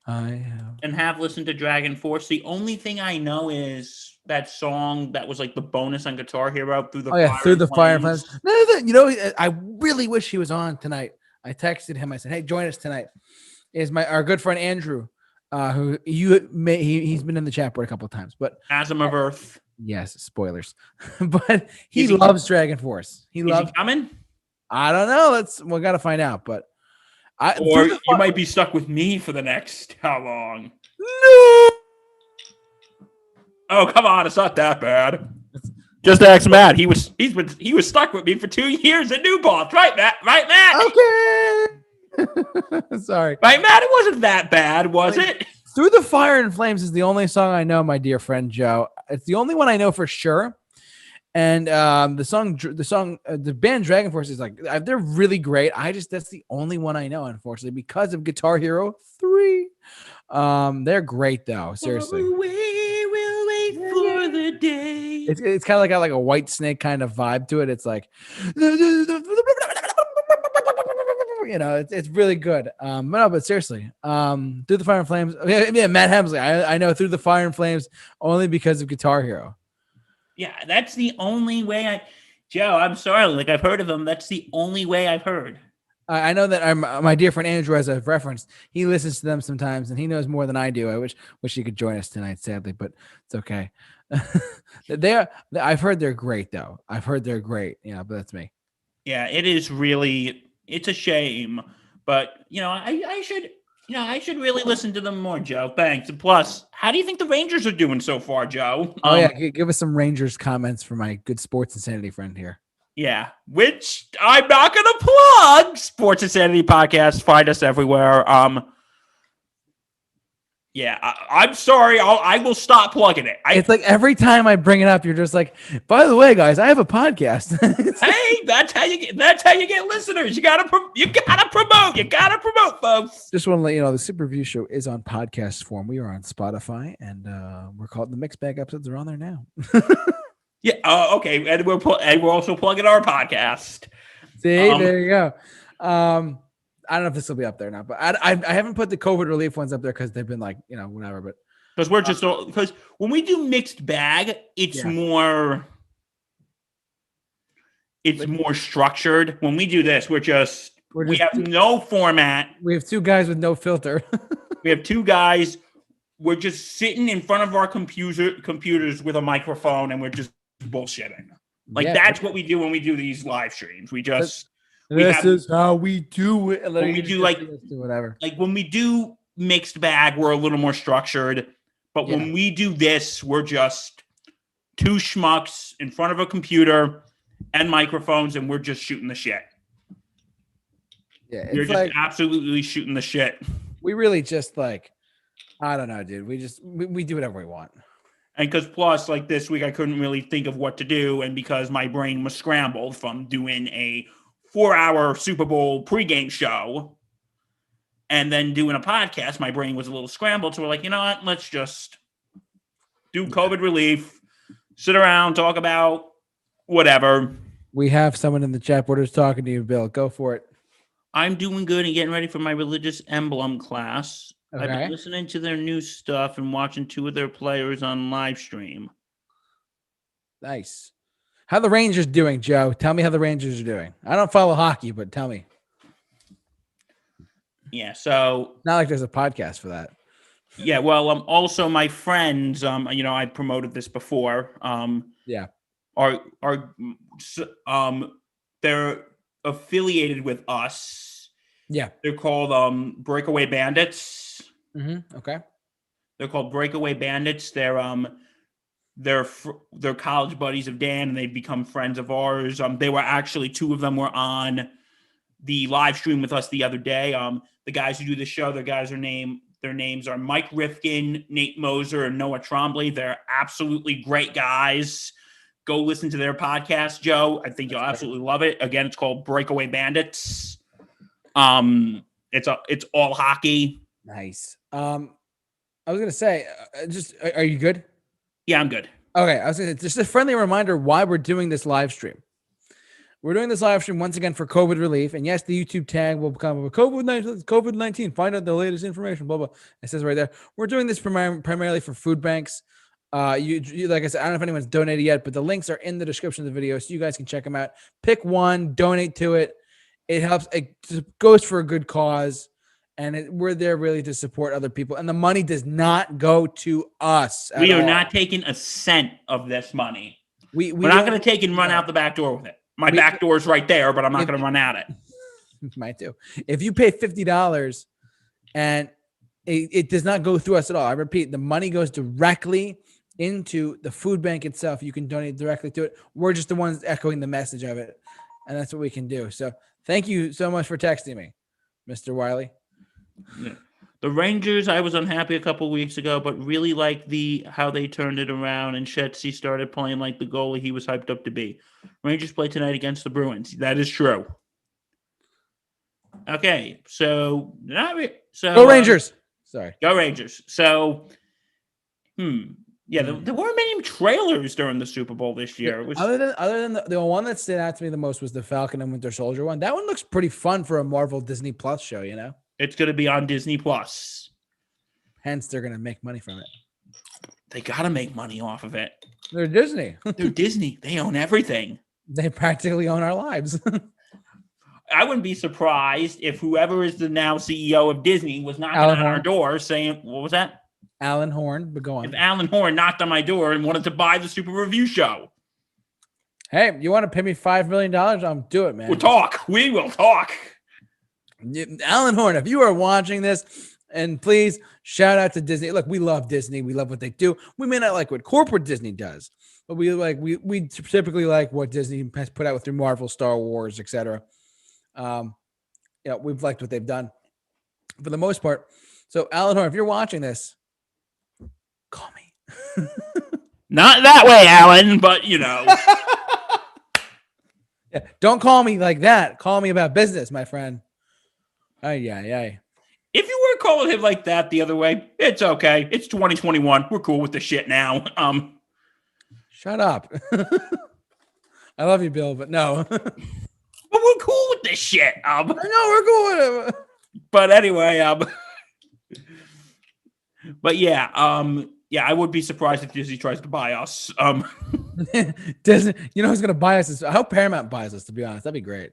I have. And have listened to Dragon Force. The only thing I know is that song that was like the bonus on Guitar Hero, Through the Fire and Flames. No, I really wish he was on tonight. I texted him. I said, "Hey, join us tonight." Is our good friend Andrew, who he's been in the chat board a couple of times, but Chasm of Earth. Yes, spoilers. But he loves Dragon Force. Is he coming? I don't know. We got to find out. But you might be stuck with me for the next how long? No. Oh, come on! It's not that bad. Just ask Matt. He was stuck with me for 2 years at New Paltz, right, Matt? Right, Matt? Okay. Sorry. Right, Matt? It wasn't that bad, was it? Through the Fire and Flames is the only song I know, my dear friend Joe. It's the only one I know for sure. And the band Dragon Force is they're really great. That's the only one I know, unfortunately, because of Guitar Hero 3. They're great though. Seriously. We'll wait for the day. It's kind of got like a White Snake kind of vibe to it. It's like, it's really good. But seriously, Through the Fire and Flames. Yeah, Matt Hemsley. I know Through the Fire and Flames only because of Guitar Hero. Yeah, that's the only way Joe, I'm sorry. I've heard of him. That's the only way I've heard. I know that my dear friend Andrew, as I've referenced, he listens to them sometimes, and he knows more than I do. I wish he could join us tonight, sadly, but it's okay. I've heard they're great, though. I've heard they're great. Yeah, but that's me. Yeah, it is really. It's a shame, but I should Yeah, I should really listen to them more, Joe. Thanks. And plus, how do you think the Rangers are doing so far, Joe? Oh yeah, give us some Rangers comments for my good sports insanity friend here. Yeah, which I'm not going to plug. Sports Insanity Podcast. Find us everywhere. Yeah, I'm sorry. I will stop plugging it. It's like every time I bring it up, you're just like, by the way, guys, I have a podcast. Hey, that's how you get listeners. You gotta promote. You gotta promote, folks. Just want to let you know the Super Review Show is on podcast form. We are on Spotify, and we're called the Mixed Bag episodes are on there now. Yeah. Okay. And we're also plugging our podcast. See, there you go. I don't know if this will be up there now, but I haven't put the COVID relief ones up there because they've been like, whatever. But because we're just because when we do mixed bag, it's more structured. When we do this, we have no format. We have two guys with no filter. We have two guys. We're just sitting in front of our computers with a microphone, and we're just bullshitting. Like that's what we do when we do these live streams. This is how we do it. When we do whatever. Like when we do mixed bag, we're a little more structured. But when we do this, we're just two schmucks in front of a computer and microphones, and we're just shooting the shit. Yeah, you're just absolutely shooting the shit. We really just I don't know, dude. We do whatever we want. And because plus, like this week, I couldn't really think of what to do, and because my brain was scrambled from doing a 4-hour Super Bowl pregame show and then doing a podcast, my brain was a little scrambled. So we're like, you know what? Let's just do COVID relief, sit around, talk about whatever. We have someone in the chat board who's talking to you, Bill. Go for it. I'm doing good and getting ready for my religious emblem class. Okay. I've been listening to their new stuff and watching 2 of their players on live stream. Nice. How the Rangers doing, Joe? Tell me how the Rangers are doing. I don't follow hockey, but tell me. Yeah, so not like there's a podcast for that. Yeah, well, also my friends, I promoted this before. They're affiliated with us. Yeah, they're called Breakaway Bandits. Mm-hmm. Okay, they're called Breakaway Bandits. They're college buddies of Dan, and they've become friends of ours. They were actually 2 of them were on the live stream with us the other day. The guys who do the show, their names are Mike Rifkin, Nate Moser, and Noah Trombley. They're absolutely great guys. Go listen to their podcast, Joe. I think you'll absolutely love it. Again, it's called Breakaway Bandits. It's all hockey. Nice. I was gonna say, are you good? Yeah, I'm good. Okay, I was gonna just a friendly reminder why we're doing this live stream. We're doing this live stream once again for COVID relief, and yes, the YouTube tag will become a COVID-19. Find out the latest information. Blah blah. It says right there. We're doing this primarily for food banks. You like I said, I don't know if anyone's donated yet, but the links are in the description of the video, so you guys can check them out. Pick one, donate to it. It helps. It goes for a good cause. And we're there really to support other people. And the money does not go to us. We are not taking a cent of this money. We're not going to take and run out the back door with it. My back door is right there, but I'm not going to run at it. Might do. If you pay $50 and it does not go through us at all. I repeat, the money goes directly into the food bank itself. You can donate directly to it. We're just the ones echoing the message of it. And that's what we can do. So thank you so much for texting me, Mr. Wiley. Yeah. The Rangers, I was unhappy a couple weeks ago, but really like how they turned it around and Shetsy started playing like the goalie he was hyped up to be. Rangers play tonight against the Bruins. That is true. Okay, go Rangers. Sorry, go Rangers. So, yeah, there weren't many trailers during the Super Bowl this year. Other than the one that stood out to me the most was the Falcon and Winter Soldier one. That one looks pretty fun for a Marvel Disney Plus show, you know. It's going to be on Disney Plus. Hence, they're going to make money from it. They got to make money off of it. They're Disney. They're Disney. They own everything. They practically own our lives. I wouldn't be surprised if whoever is the now CEO of Disney was knocking on our door saying, what was that? Alan Horn, but go on. If Alan Horn knocked on my door and wanted to buy the Super Review Show. Hey, you want to pay me $5 million? I'll do it, man. We'll talk. We will talk. Alan Horn, if you are watching this, And please shout out to Disney. Look, we love Disney. We love what they do. We may not like what corporate Disney does, but we typically like what Disney has put out with their Marvel, Star Wars, etc. We've liked what they've done for the most part. So, Alan Horn, if you're watching this, call me. Not that way, Alan, but Yeah, don't call me like that. Call me about business, my friend. Yeah. If you were calling him like that the other way, it's okay. It's 2021. We're cool with the shit now. Shut up. I love you, Bill, but no. But we're cool with this shit. I know we're cool with it. But anyway, but yeah, I would be surprised if Disney tries to buy us. Disney, who's gonna buy us? I hope Paramount buys us. To be honest, that'd be great.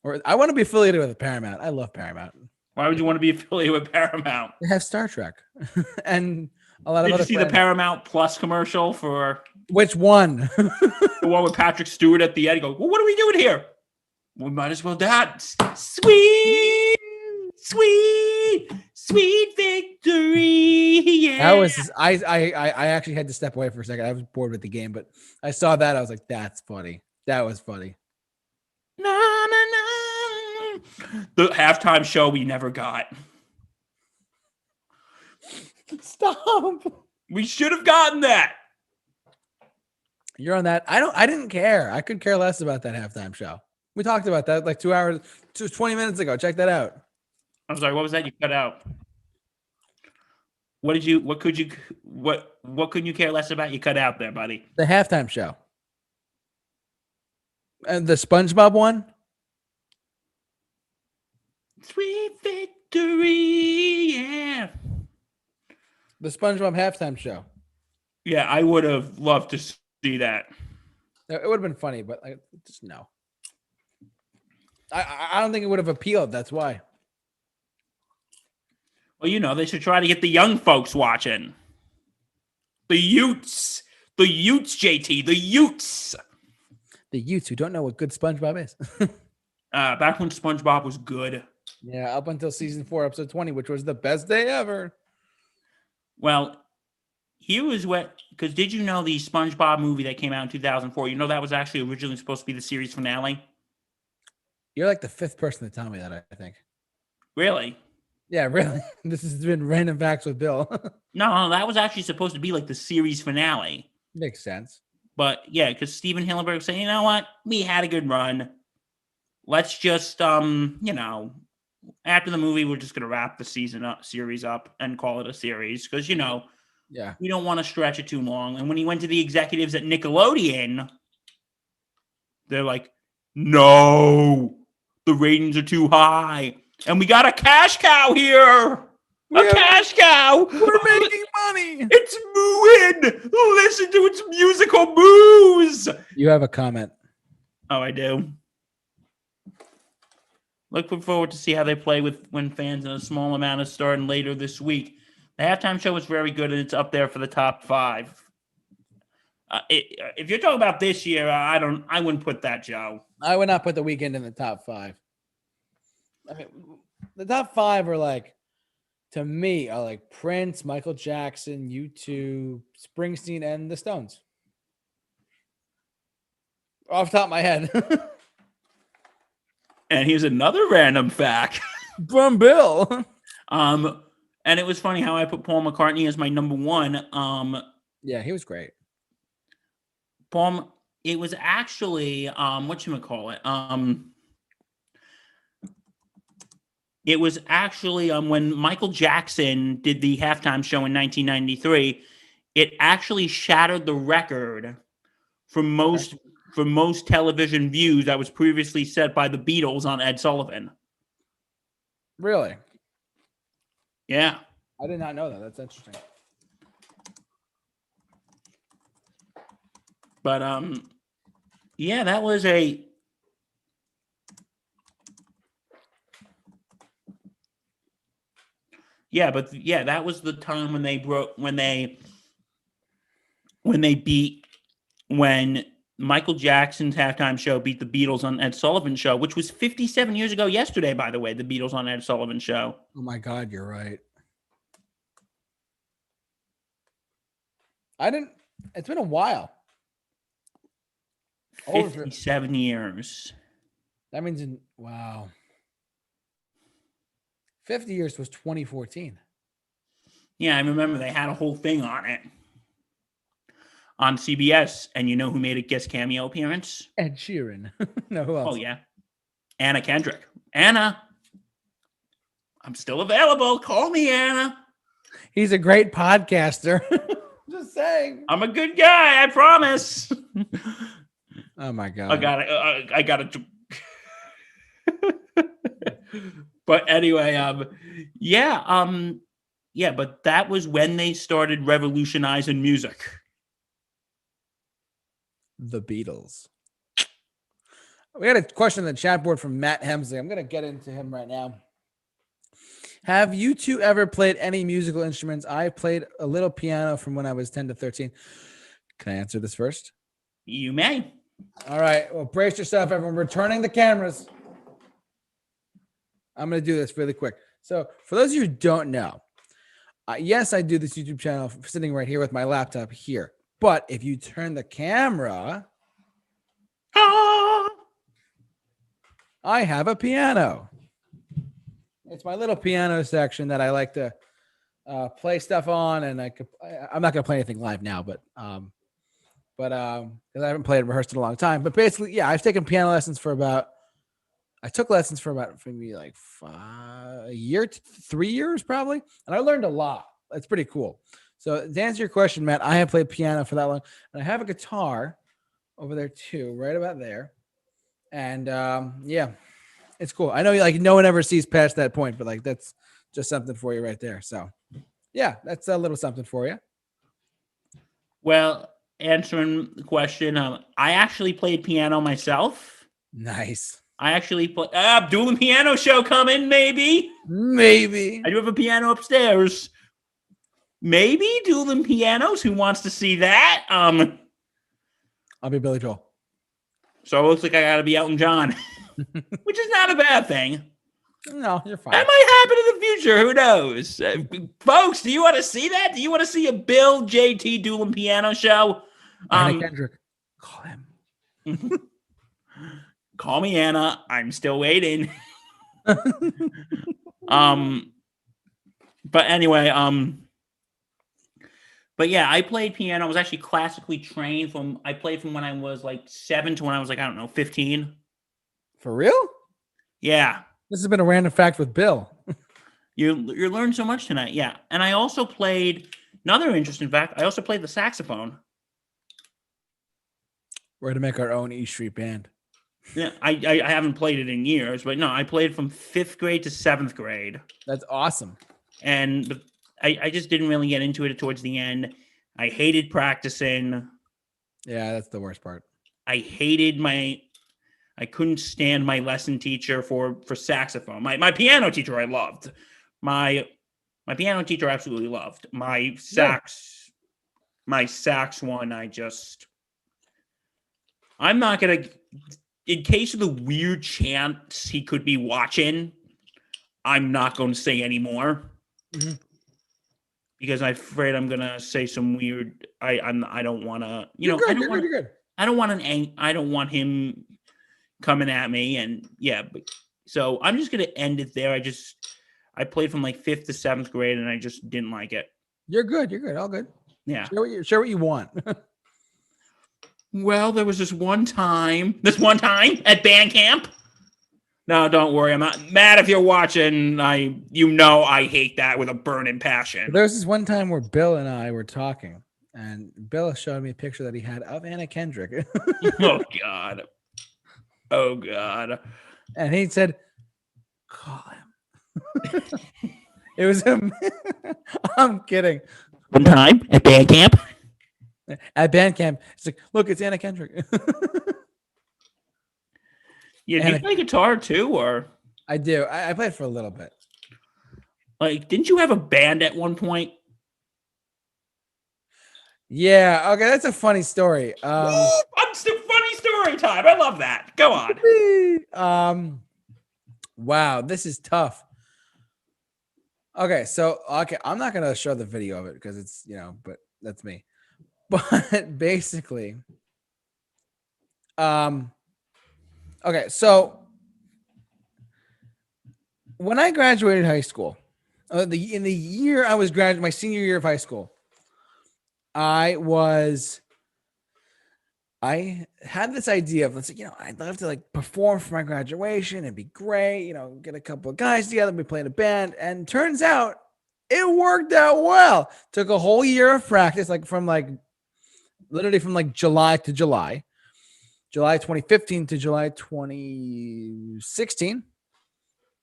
Or I want to be affiliated with Paramount. I love Paramount. Why would you want to be affiliated with Paramount? They have Star Trek and a lot of Did other. You see the Paramount Plus commercial for which one? The one with Patrick Stewart at the end. He goes, "Well, what are we doing here? We might as well dance. Sweet, sweet, sweet victory." Yeah. That was I actually had to step away for a second. I was bored with the game, but I saw that. I was like, "That's funny. That was funny." Na, na, na. The halftime show we never got. Stop. We should have gotten that. You're on that. I didn't care. I could care less about that halftime show. We talked about that like 20 minutes ago. Check that out. I'm sorry, what was that you cut out? What couldn't you care less about? You cut out there, buddy. The halftime show. And the SpongeBob one? Sweet victory, yeah. The SpongeBob halftime show. Yeah, I would have loved to see that. It would have been funny, but just no. I don't think it would have appealed. That's why. Well, they should try to get the young folks watching. The Utes. The Utes, JT. The Utes. The Utes who don't know what good SpongeBob is. Back when SpongeBob was good. Yeah, up until season 4, episode 20, which was the best day ever. Well, here was because did you know the SpongeBob movie that came out in 2004, that was actually originally supposed to be the series finale? You're like the 5th person to tell me that, I think. Really? Yeah, really. This has been random facts with Bill. No, that was actually supposed to be like the series finale. Makes sense. But yeah, because Steven Hillenburg said, you know what? We had a good run. Let's just, after the movie, we're just going to wrap the series up and call it a series. Because, yeah, we don't want to stretch it too long. And when he went to the executives at Nickelodeon, they're like, no, the ratings are too high. And we got a cash cow here. Cash cow. We're making money. It's mooing. Listen to its musical moos. You have a comment. Oh, I do. Looking forward to see how they play when fans in a small amount is starting later this week. The halftime show was very good, and it's up there for the top 5. If you're talking about this year, I wouldn't put that, Joe. I would not put The Weeknd in the top 5. I mean, the top 5 are to me, are Prince, Michael Jackson, U2, Springsteen, and the Stones. Off the top of my head. And here's another random fact from Bill. And it was funny how I put Paul McCartney as my number 1. Yeah, he was great. It was actually whatchamacallit? It was actually when Michael Jackson did the halftime show in 1993. It actually shattered the record for most television views that was previously set by the Beatles on Ed Sullivan. Really? Yeah. I did not know that. That's interesting. But yeah, that was a that was the time when they beat when Michael Jackson's halftime show beat the Beatles on Ed Sullivan Show, which was 57 years ago yesterday, by the way, the Beatles on Ed Sullivan Show. Oh my God, you're right. It's been a while. 57 years. That means, wow. 50 years was 2014. Yeah, I remember they had a whole thing on it on CBS. And you know who made a guest cameo appearance? Ed Sheeran. No, who else? Oh, yeah. Anna Kendrick. Anna, I'm still available. Call me, Anna. He's a great podcaster. Just saying. I'm a good guy, I promise. Oh my God. I got it. But anyway, but that was when they started revolutionizing music. The Beatles. We had a question in the chat board from Matt Hemsley. I'm going to get into him right now. Have you two ever played any musical instruments? I played a little piano from when I was 10 to 13. Can I answer this first? You may. All right. Well, brace yourself, everyone. We're turning the cameras. I'm going to do this really quick. So for those of you who don't know, yes, I do this YouTube channel sitting right here with my laptop here. But if you turn the camera, I have a piano. It's my little piano section that I like to play stuff on, and I'm not going to play anything live now, but because I haven't played and rehearsed in a long time. But basically, yeah, I've taken piano lessons for about maybe like a year, 3 years probably, and I learned a lot. It's pretty cool. So to answer your question, Matt, I have played piano for that long, and I have a guitar over there too, right about there, and yeah. It's cool. I know like no one ever sees past that point, but like that's just something for you right there. So yeah, that's a little something for you. Well, answering the question, I actually played piano myself. Nice. I actually played Dueling Piano Show coming, maybe. Maybe. I do have a piano upstairs. Maybe Dueling Pianos. Who wants to see that? I'll be Billy Joel. So it looks like I gotta be Elton John. Which is not a bad thing. No, you're fine. That might happen in the future. Who knows? Folks, do you want to see that? Do you want to see a Bill JT Dueling Piano Show? Anna Kendrick. Call him. Call me Anna. I'm still waiting. But anyway, but yeah, I played piano. I was actually classically trained I played from when I was like 7 to when I was like, I don't know, 15. For real? Yeah. This has been a random fact with Bill. You learned so much tonight. Yeah. And I also played, another interesting fact, I also played the saxophone. We're going to make our own E Street band. Yeah. I haven't played it in years, but no, I played from 5th grade to 7th grade. That's awesome. And I just didn't really get into it towards the end. I hated practicing. Yeah, that's the worst part. I couldn't stand my lesson teacher for saxophone. My piano teacher I loved. My piano teacher I absolutely loved. My sax one I'm not gonna, in case of the weird chance he could be watching, I'm not going to say anymore. Mm-hmm. Because I'm afraid I'm gonna say some weird. I don't want to. You're good. I don't want him coming at me, and yeah. But, so I'm just gonna end it there. I played from like 5th to 7th grade, and I just didn't like it. You're good. All good. Yeah. Share what you want. Well, there was this one time at band camp. No, don't worry. I'm not mad if you're watching. I hate that with a burning passion. There was this one time where Bill and I were talking, and Bill showed me a picture that he had of Anna Kendrick. Oh God. And he said, "Call him." It was him. I'm kidding. One time at band camp. At band camp, it's like, look, it's Anna Kendrick. Yeah, do you play guitar too, or? I do. I played for a little bit. Like, didn't you have a band at one point? Yeah. Okay, that's a funny story. I'm still funny story time. I love that. Go on. Wow, this is tough. Okay, I'm not gonna show the video of it because it's but that's me. But basically, okay, so when I graduated high school, in the year I was graduating, my senior year of high school, I had this idea of, I'd love to perform for my graduation. It'd be great, get a couple of guys together, we play in a band. And turns out it worked out well. Took a whole year of practice, literally from July to July 2015 to July 2016.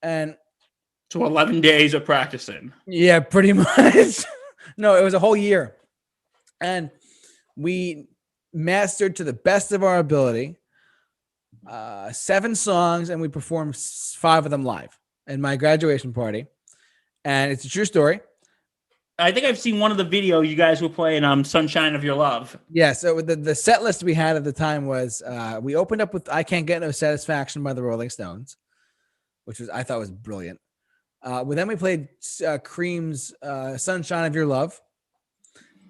And so 11 days of practicing. Yeah, pretty much. No, it was a whole year. And we mastered to the best of our ability 7 songs, and we performed 5 of them live in my graduation party. And it's a true story. I think I've seen one of the videos you guys were playing Sunshine of Your Love. Yeah, so the set list we had at the time was we opened up with I Can't Get No Satisfaction by the Rolling Stones, which I thought was brilliant. Then we played Cream's Sunshine of Your Love.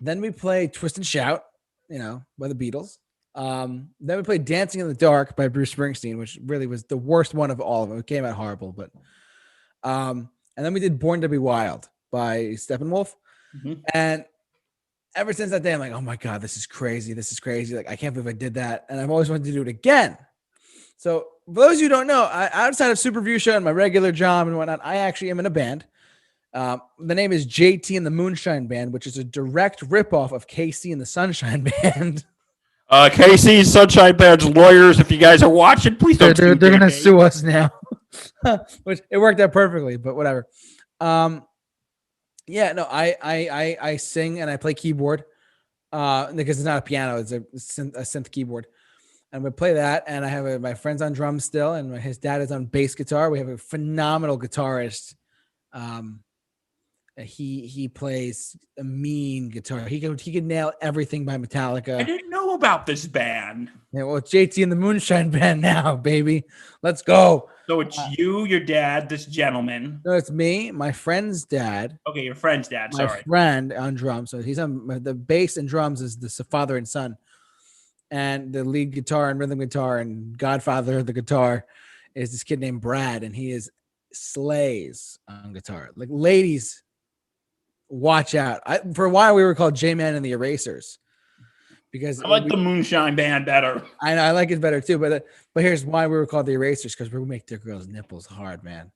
Then we played Twist and Shout, by the Beatles. Then we played Dancing in the Dark by Bruce Springsteen, which really was the worst one of all of them. It came out horrible, but and then we did Born to Be Wild by Steppenwolf. Mm-hmm. And ever since that day, I'm like, oh my God, this is crazy. This is crazy. I can't believe I did that. And I've always wanted to do it again. So for those of you who don't know, outside of Super Review Show and my regular job and whatnot, I actually am in a band. The name is JT and the Moonshine Band, which is a direct ripoff of KC and the Sunshine Band. KC's Sunshine Band's lawyers, if you guys are watching, please don't. They're going to sue us now. Which it worked out perfectly, but whatever. I sing and I play keyboard because it's not a piano, it's a synth keyboard. And we play that, and I have my friend's on drums still, and his dad is on bass guitar. We have a phenomenal guitarist. He plays a mean guitar. He could nail everything by Metallica. I didn't know about this band. Yeah, well, it's JT and the Moonshine Band now, baby. Let's go. So it's you, your dad, this gentleman. No, it's me, my friend's dad. Okay, your friend's dad. Sorry, my friend on drums. So he's on the bass and drums is the father and son, and the lead guitar and rhythm guitar and godfather of the guitar is this kid named Brad, and he slays on guitar. Ladies, watch out. For a while we were called J-Man and the Erasers because I like the Moonshine Band better. I know, I like it better too, but here's why we were called the Erasers, because we make their girls' nipples hard, man.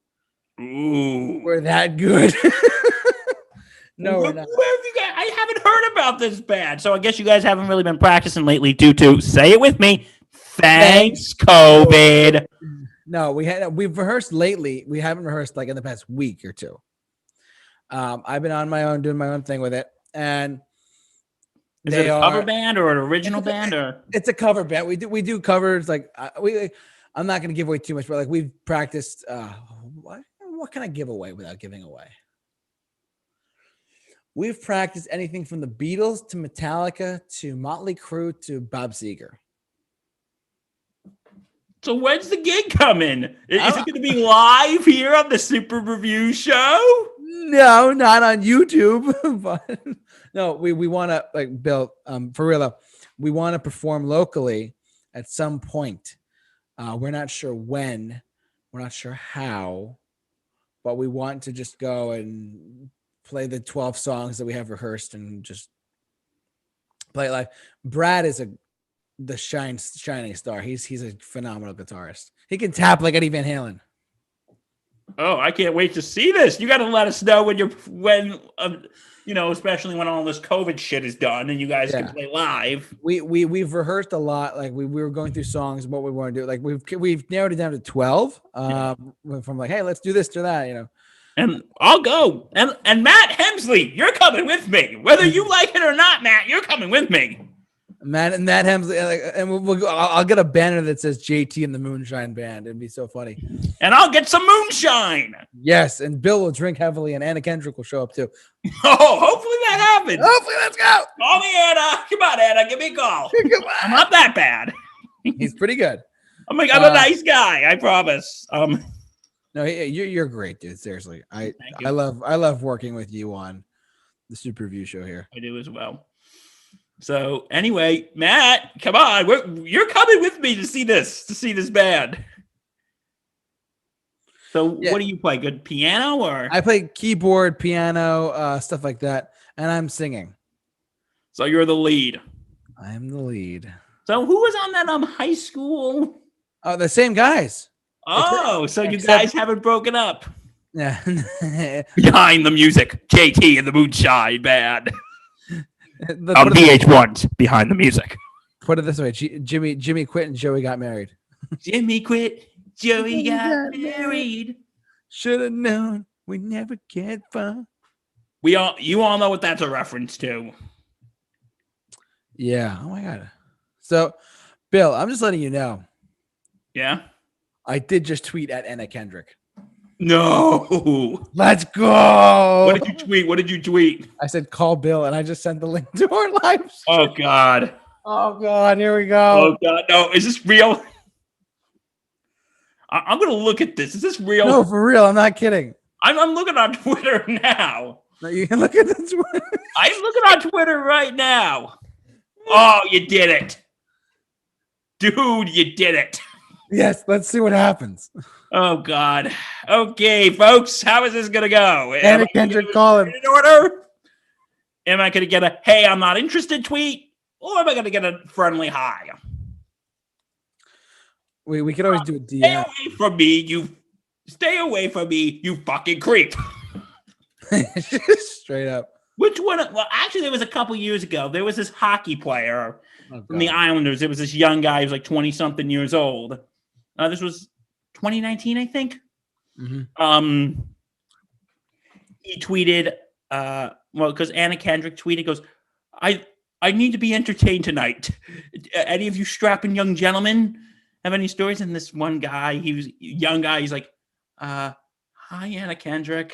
Ooh, we're that good. No, we're not. Where have you guys? I haven't heard about this band, so I guess you guys haven't really been practicing lately due to, say it with me, thanks COVID. No, we've rehearsed lately. We haven't rehearsed in the past week or two. I've been on my own doing my own thing with it, and is it a cover band or an original band or? It's a cover band. We do covers. I'm not going to give away too much, but we've practiced. What can I give away without giving away? We've practiced anything from the Beatles to Metallica to Motley Crue to Bob Seger. So when's the gig coming? Is it going to be live here on the Super Review Show? No, not on YouTube. But no, we want to Bill. For real though, we want to perform locally at some point. We're not sure when, we're not sure how, but we want to just go and play the 12 songs that we have rehearsed and just play it live. Brad is the shining star. He's a phenomenal guitarist. He can tap like Eddie Van Halen. Oh, I can't wait to see this. You got to let us know especially when all this COVID shit is done and you guys can play live. We've rehearsed a lot. We were going through songs and what we want to do. We've narrowed it down to 12. From hey, let's do this to that, And I'll go. And Matt Hemsley, you're coming with me. Whether you like it or not, Matt, you're coming with me. Matt Hemsley, and we'll go, I'll get a banner that says JT and the Moonshine Band. It'd be so funny. And I'll get some moonshine. Yes, and Bill will drink heavily, and Anna Kendrick will show up too. Oh, hopefully that happens. Hopefully, let's go. Call me, Anna. Come on, Anna, give me a call. Come on. I'm not that bad. He's pretty good. I'm like, I'm a nice guy. I promise. No, you're great, dude. Seriously, Thank you. I love working with you on the Super Review Show here. I do as well. So anyway, Matt, come on, you're coming with me to see this band. So what do you play? Good piano or? I play keyboard, piano, stuff like that, and I'm singing. So you're the lead. I am the lead. So who was on that high school? Oh, the same guys. Oh, so you guys haven't broken up. Yeah. Behind the music, JT and the Moonshine Band. VH1's Behind the Music. Put it this way: Jimmy quit and Joey got married. Jimmy quit, Joey got married. Should have known we never get far. You all know what that's a reference to. Yeah. Oh my god. So, Bill, I'm just letting you know. Yeah. I did just tweet at Anna Kendrick. No. Let's go. What did you tweet? I said call Bill, and I just sent the link to our live stream. Oh God. Oh God. Here we go. Oh God. No. Is this real? I'm gonna look at this. Is this real? No, for real. I'm not kidding. I'm looking on Twitter now. No, you can look at the Twitter. I'm looking on Twitter right now. Oh, you did it. Dude, you did it. Yes, let's see what happens. Oh, God. Okay, folks, how is this going to go? Anna Kendrick calling. In order? Am I going to get a, hey, I'm not interested tweet? Or am I going to get a friendly hi? We could always do a DM. Stay away from me, you fucking creep. Straight up. Which one? Well, actually, there was a couple years ago. There was this hockey player from the Islanders. There was this young guy who was like 20-something years old. This was 2019, I think. Mm-hmm. He tweeted, because Anna Kendrick tweeted, goes, I need to be entertained tonight. Any of you strapping young gentlemen have any stories? And this one guy, he was a young guy. He's like, hi, Anna Kendrick.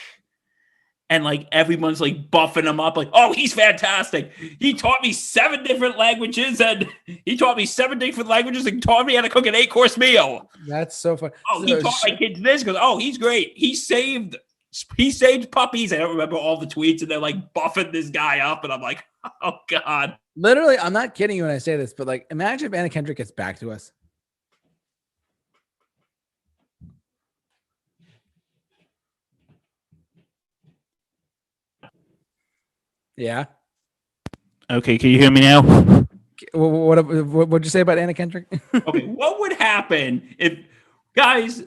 And like everyone's like buffing him up, like, oh, he's fantastic. He taught me 7 different languages, and taught me how to cook an 8-course meal. That's so fun. Oh, he taught my kids this. Goes, oh, he's great. He saved puppies. I don't remember all the tweets, and they're like buffing this guy up, and I'm like, oh God. Literally, I'm not kidding you when I say this, but like, imagine if Anna Kendrick gets back to us. Yeah. Okay, can you hear me now? What'd you say about Anna Kendrick? Okay, what would happen if, guys?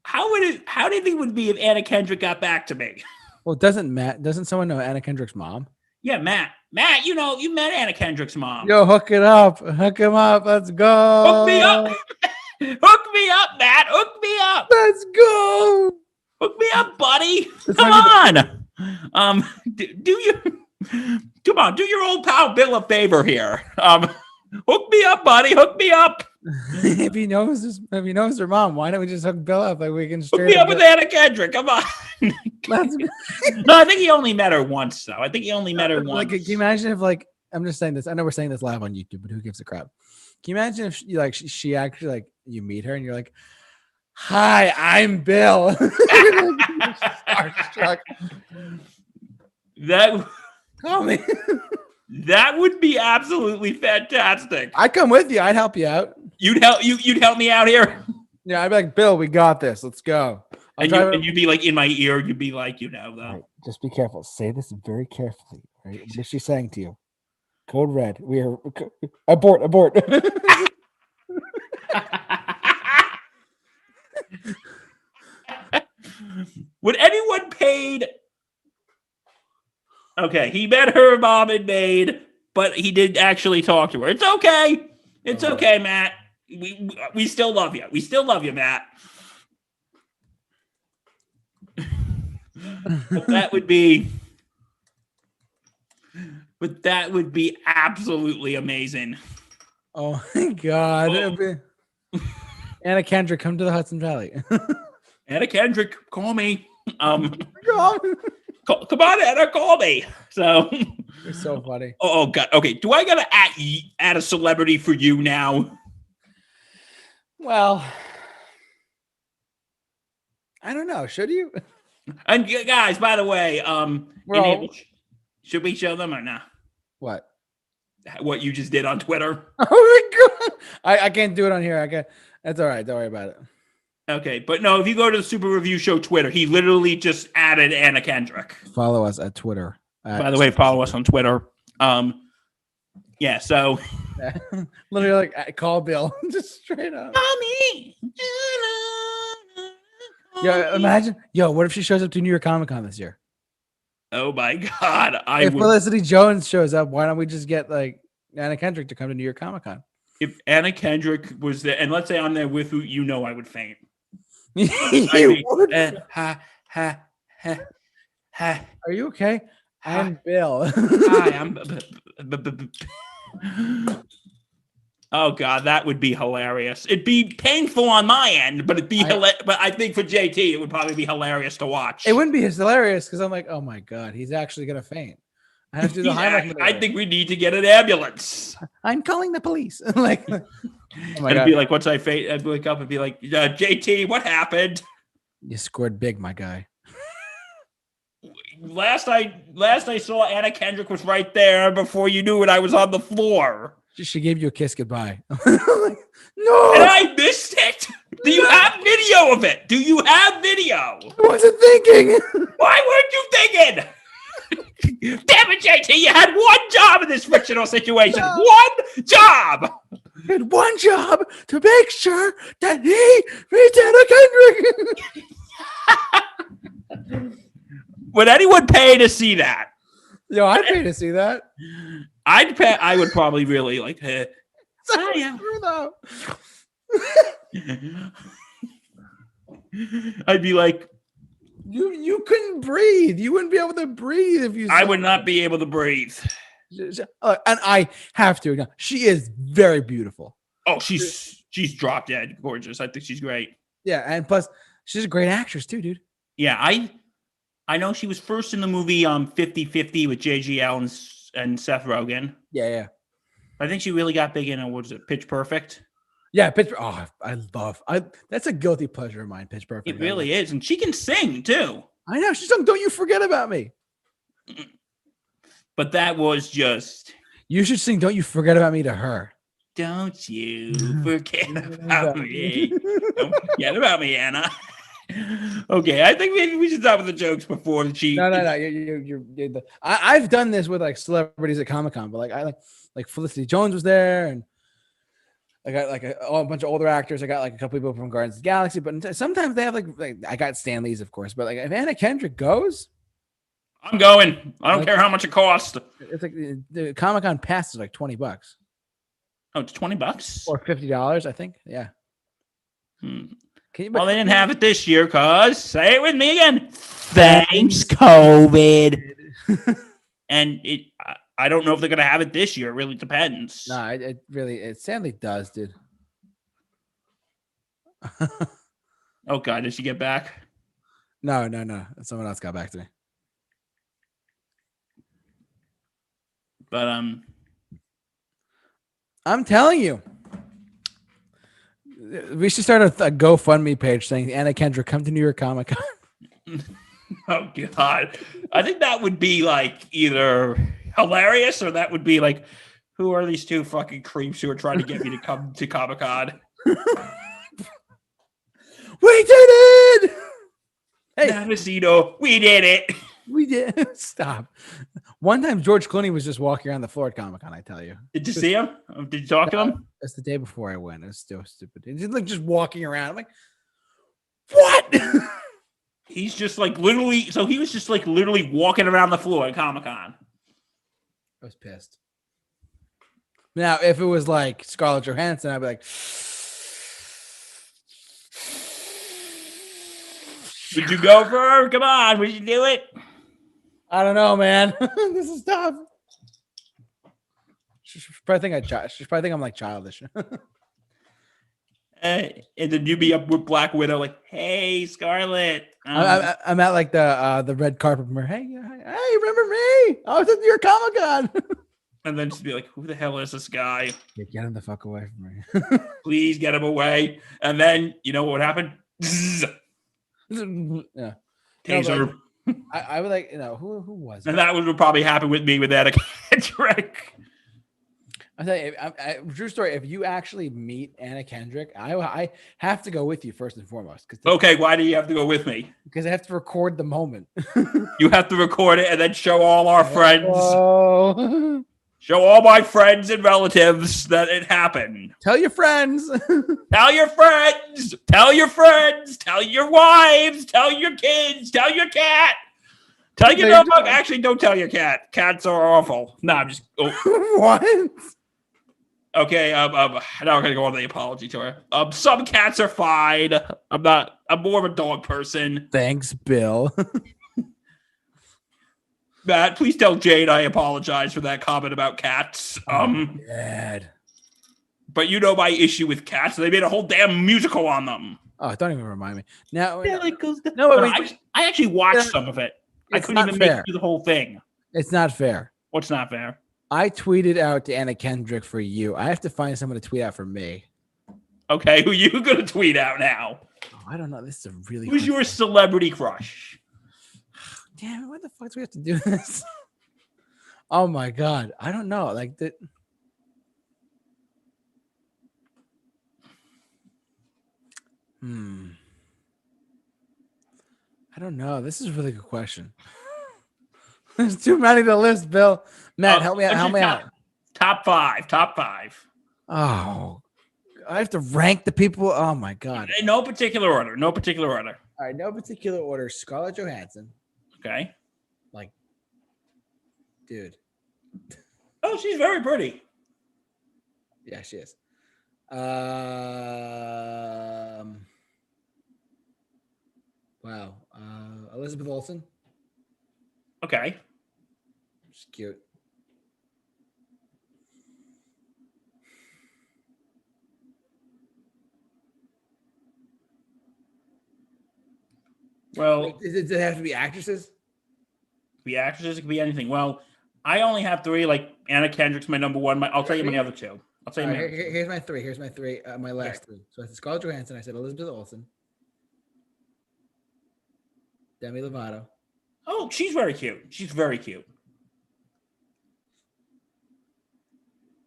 How do you think it would be if Anna Kendrick got back to me? Well, doesn't someone know Anna Kendrick's mom? Yeah, Matt, you met Anna Kendrick's mom. Yo, hook him up. Let's go. Hook me up. Hook me up, Matt. Hook me up. Let's go. Hook me up, buddy. Come on. Come on, do your old pal Bill a favor here. Hook me up, buddy. Hook me up. If he knows her mom, why don't we just hook Bill up? Like we can hook me up with Anna Kendrick. Come on. No, I think he only met her once, though. I think he only met her once. Like, can you imagine if, like, I'm just saying this. I know we're saying this live on YouTube, but who gives a crap? Can you imagine if she actually, like, you meet her and you're like, "Hi, I'm Bill." Starstruck. Call me. That would be absolutely fantastic. I'd come with you. I'd help you out. You'd help me out here. Yeah, I'd be like, Bill, we got this. Let's go. And you'd be like in my ear. You'd be like, though. Right, just be careful. Say this very carefully. Right? What is she saying to you? Code red. We are abort. Would anyone paid? Okay, he met her mom and maid, but he didn't actually talk to her. It's okay. It's okay, Matt. We still love you. We still love you, Matt. But that would be absolutely amazing. Oh my God. Anna Kendrick, come to the Hudson Valley. Anna Kendrick, call me. Come on, Anna, call me. So you're so funny. Oh God. Okay. Do I gotta add a celebrity for you now? Well, I don't know. Should you? And guys, by the way, should we show them or not? What? What you just did on Twitter? Oh my god! I can't do it on here. I can't. That's all right. Don't worry about it. Okay, but no, if you go to the Super Review Show Twitter, he literally just added Anna Kendrick. Follow us at Twitter. By the way, follow us on Twitter. Yeah, so literally like call Bill, just straight up. Call me. Yo, imagine. Yo, what if she shows up to New York Comic Con this year? Oh my god! If Felicity Jones shows up, why don't we just get like Anna Kendrick to come to New York Comic Con? If Anna Kendrick was there, and let's say I'm there with you, I would faint. Are you okay? I'm Bill. Hi, I'm. Oh god, that would be hilarious. It'd be painful on my end, but it'd be hilarious. But I think for JT, it would probably be hilarious to watch. It wouldn't be hilarious because I'm like, oh my god, he's actually gonna faint. I have to do the Heimlich. I think we need to get an ambulance. I'm calling the police. Like, oh my It'd be like, once I faint, I'd wake up and be like, JT, what happened? You scored big, my guy. Last I saw, Anna Kendrick was right there before you knew it. I was on the floor. She gave you a kiss goodbye. Like, no, and I missed it. Do you have video of it? Do you have video? I wasn't thinking. Why weren't you thinking? Damn it, JT! You had one job in this fictional situation. No. One job. You had one job to make sure that he meets Anna Kendrick. Would anyone pay to see that? Yo, I'd pay to see that. I'd pay. I would probably really like. True though. I'd be like, you couldn't breathe. You wouldn't be able to breathe if you. I would not be able to breathe. And I have to. She is very beautiful. Oh, she's drop dead gorgeous. I think she's great. Yeah, and plus she's a great actress too, dude. Yeah, I know she was first in the movie 50-50 with JGL and Seth Rogen. Yeah. I think she really got big in what was it, Pitch Perfect? Yeah, Pitch Perfect. Oh, that's a guilty pleasure of mine, Pitch Perfect. It really is. And she can sing too. I know. She's sung Don't You Forget About Me. But that was just. You should sing Don't You Forget About Me to her. Don't you forget about me. Don't forget about me, Anna. Okay, I think maybe we should stop with the jokes before she. No. I've done this with like celebrities at Comic-Con, but like Felicity Jones was there, and I got like a bunch of older actors. I got like a couple people from Guardians of the Galaxy, but sometimes they have like I got Stan Lee's, of course, but like if Anna Kendrick goes, I'm going. I don't care how much it costs. It's like the Comic-Con pass is like $20. Oh, it's $20 or $50, I think. Yeah. Well, they didn't have it this year, cause say it with me again. Thanks, COVID. And I don't know if they're gonna have it this year. It really depends. No, it sadly does, dude. Oh God, did she get back? No. Someone else got back to me. But I'm telling you. We should start a GoFundMe page saying Anna Kendrick, come to New York Comic Con. Oh God, I think that would be like either hilarious or that would be like, who are these two fucking creeps who are trying to get me to come to Comic Con? We did it! Hey, Navicino, we did it. We did. Stop. One time George Clooney was just walking around the floor at Comic-Con, I tell you. Did you see him? Did you talk to him? That's the day before I went. It was still stupid. He's like just walking around. I'm like, what? He's just like literally. So he was just like literally walking around the floor at Comic-Con. I was pissed. Now, if it was like Scarlett Johansson, I'd be like, would you go for her? Come on, would you do it? I don't know, man. This is tough. She's probably think I'm like childish. And then you'd be up with Black Widow, like, "Hey, Scarlett." I'm at like the red carpet premiere. Hey, remember me? I was at your Comic-Con. And then just be like, who the hell is this guy? Yeah, get him the fuck away from me. Please get him away. And then, you know what would happen? Zzz, Yeah. taser. I would like, who was it? And that would probably happen with me with that Kendrick. I tell you, true story. If you actually meet Anna Kendrick, I have to go with you first and foremost. Okay, why do you have to go with me? Because I have to record the moment. You have to record it and then show all our friends. Oh. Show all my friends and relatives that it happened. Tell your friends. Tell your friends. Tell your friends. Tell your wives. Tell your kids. Tell your cat. Tell your dog. Actually, don't tell your cat. Cats are awful. No, I'm just. Oh. What? Okay. Now I'm gonna go on the apology tour. Some cats are fine. I'm more of a dog person. Thanks, Bill. Matt, please tell Jade I apologize for that comment about cats. Dad. But you know my issue with cats. They made a whole damn musical on them. Oh, don't even remind me. Now, I actually watched some of it. I couldn't even make it through the whole thing. It's not fair. What's not fair? I tweeted out to Anna Kendrick for you. I have to find someone to tweet out for me. Okay, who you gonna tweet out now? Oh, I don't know. This is a really. Who's your celebrity crush? Damn it! Why the fuck do we have to do this? Oh my god! I don't know. Like that. I don't know. This is a really good question. There's too many to list, Bill. Matt, help me out. Help me out. Top five. Oh, I have to rank the people. Oh my god. In no particular order. All right, no particular order. Scarlett Johansson. Okay. Like, dude. Oh, she's very pretty. Yeah, she is. Wow. Elizabeth Olsen. Okay. She's cute. Well, does it have to be actresses? It could be actresses. It could be anything. Well, I only have three. Like Anna Kendrick's my number one. I'll tell you my other two. Here's my three. My last three. So I said Scarlett Johansson. I said Elizabeth Olsen. Demi Lovato. Oh, she's very cute.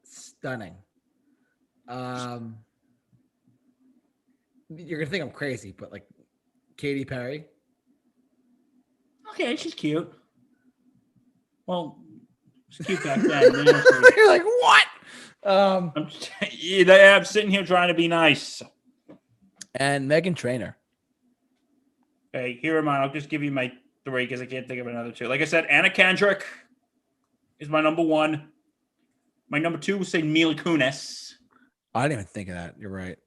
Stunning. You're gonna think I'm crazy, but like Katy Perry. Okay, she's cute. Well, she's cute back then. You're like, what? I'm sitting here trying to be nice. And Meghan Trainor. Okay, here are mine. I'll just give you my three because I can't think of another two. Like I said, Anna Kendrick is my number one. My number two would say Mila Kunis. I didn't even think of that. You're right.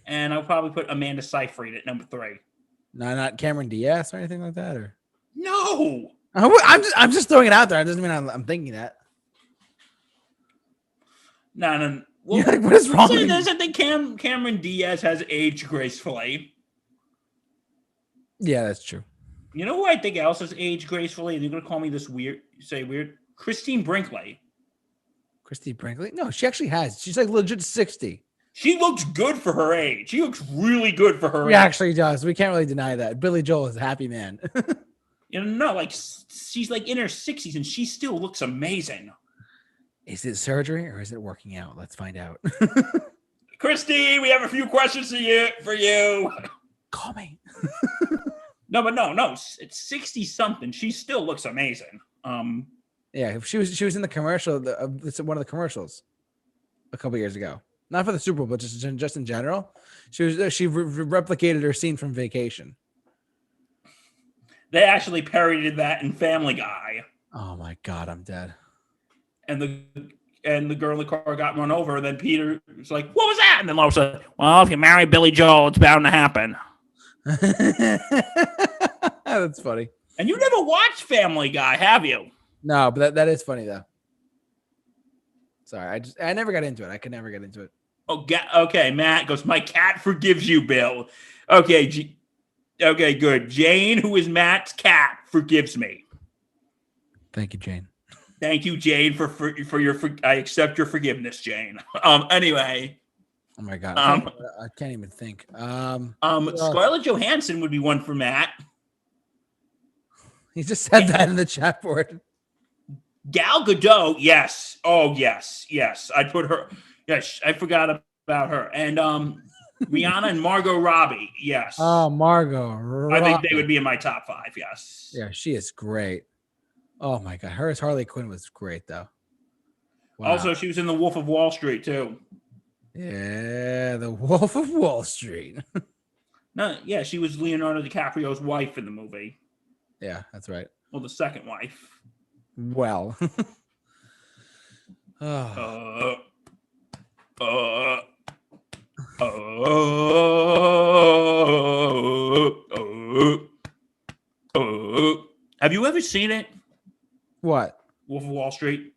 And I'll probably put Amanda Seyfried at number three. No, not Cameron Diaz or anything like that, or no. I'm just throwing it out there. It doesn't mean I'm thinking that. No. Well, like, what is wrong? I think Cameron Diaz has aged gracefully. Yeah, that's true. You know who I think else has aged gracefully? And you're gonna call me this weird? Christine Brinkley. Christine Brinkley? No, she actually has. She's like legit 60. She looks good for her age. She looks really good for her age. She actually does. We can't really deny that. Billy Joel is a happy man. Like she's like in her 60s and she still looks amazing. Is it surgery or is it working out? Let's find out. Christy, we have a few questions for you. Call me. No. It's 60 something. She still looks amazing. Yeah, she was in the commercial. It's one of the commercials a couple years ago. Not for the Super Bowl, but just in general. She replicated her scene from Vacation. They actually parodied that in Family Guy. Oh my god, I'm dead. And the girl in the car got run over. And then Peter was like, "What was that?" And then Lois said, "Well, if you marry Billy Joel, it's bound to happen." That's funny. And you never watched Family Guy, have you? No, but that is funny though. Sorry, I never got into it. I could never get into it. Oh, okay. Matt goes, "My cat forgives you, Bill." Okay, okay, good. Jane, who is Matt's cat, forgives me. Thank you, Jane. Thank you, Jane, for your. I accept your forgiveness, Jane. Anyway. Oh my god, I can't even think. Scarlett Johansson would be one for Matt. He just said that in the chat board. Gal Gadot, yes. Oh, yes. I'd put her. Yes, I forgot about her. And Rihanna and Margot Robbie, yes. Oh, Margot Robbie. I think they would be in my top 5, yes. Yeah, she is great. Oh my god, her as Harley Quinn was great though. Wow. Also, she was in The Wolf of Wall Street too. Yeah, The Wolf of Wall Street. No, yeah, she was Leonardo DiCaprio's wife in the movie. Yeah, that's right. Well, the second wife. Well. Have you ever seen it? What? Wolf of Wall Street?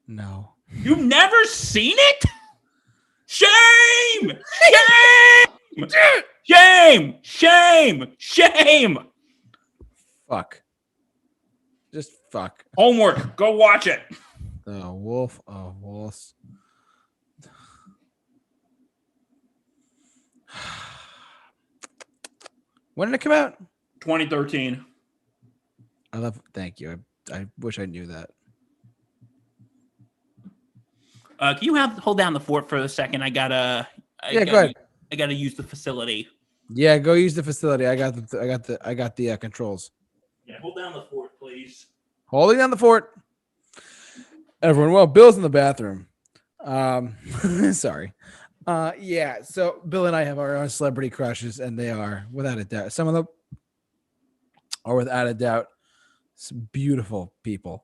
No. You've never seen it? Shame! Shame! Shame! Shame! Shame! Fuck. Just fuck. Homework. Go watch it. The Wolf of Wall Street. When did it come out? 2013. Thank you. I wish I knew that. Can you hold down the fort for a second? Go ahead. I gotta use the facility. Yeah, go use the facility. I got the controls. Yeah, hold down the fort, please. Holding down the fort. Everyone, well, Bill's in the bathroom. Sorry. Yeah, so Bill and I have our own celebrity crushes, and they are, without a doubt, some of them are without a doubt some beautiful people.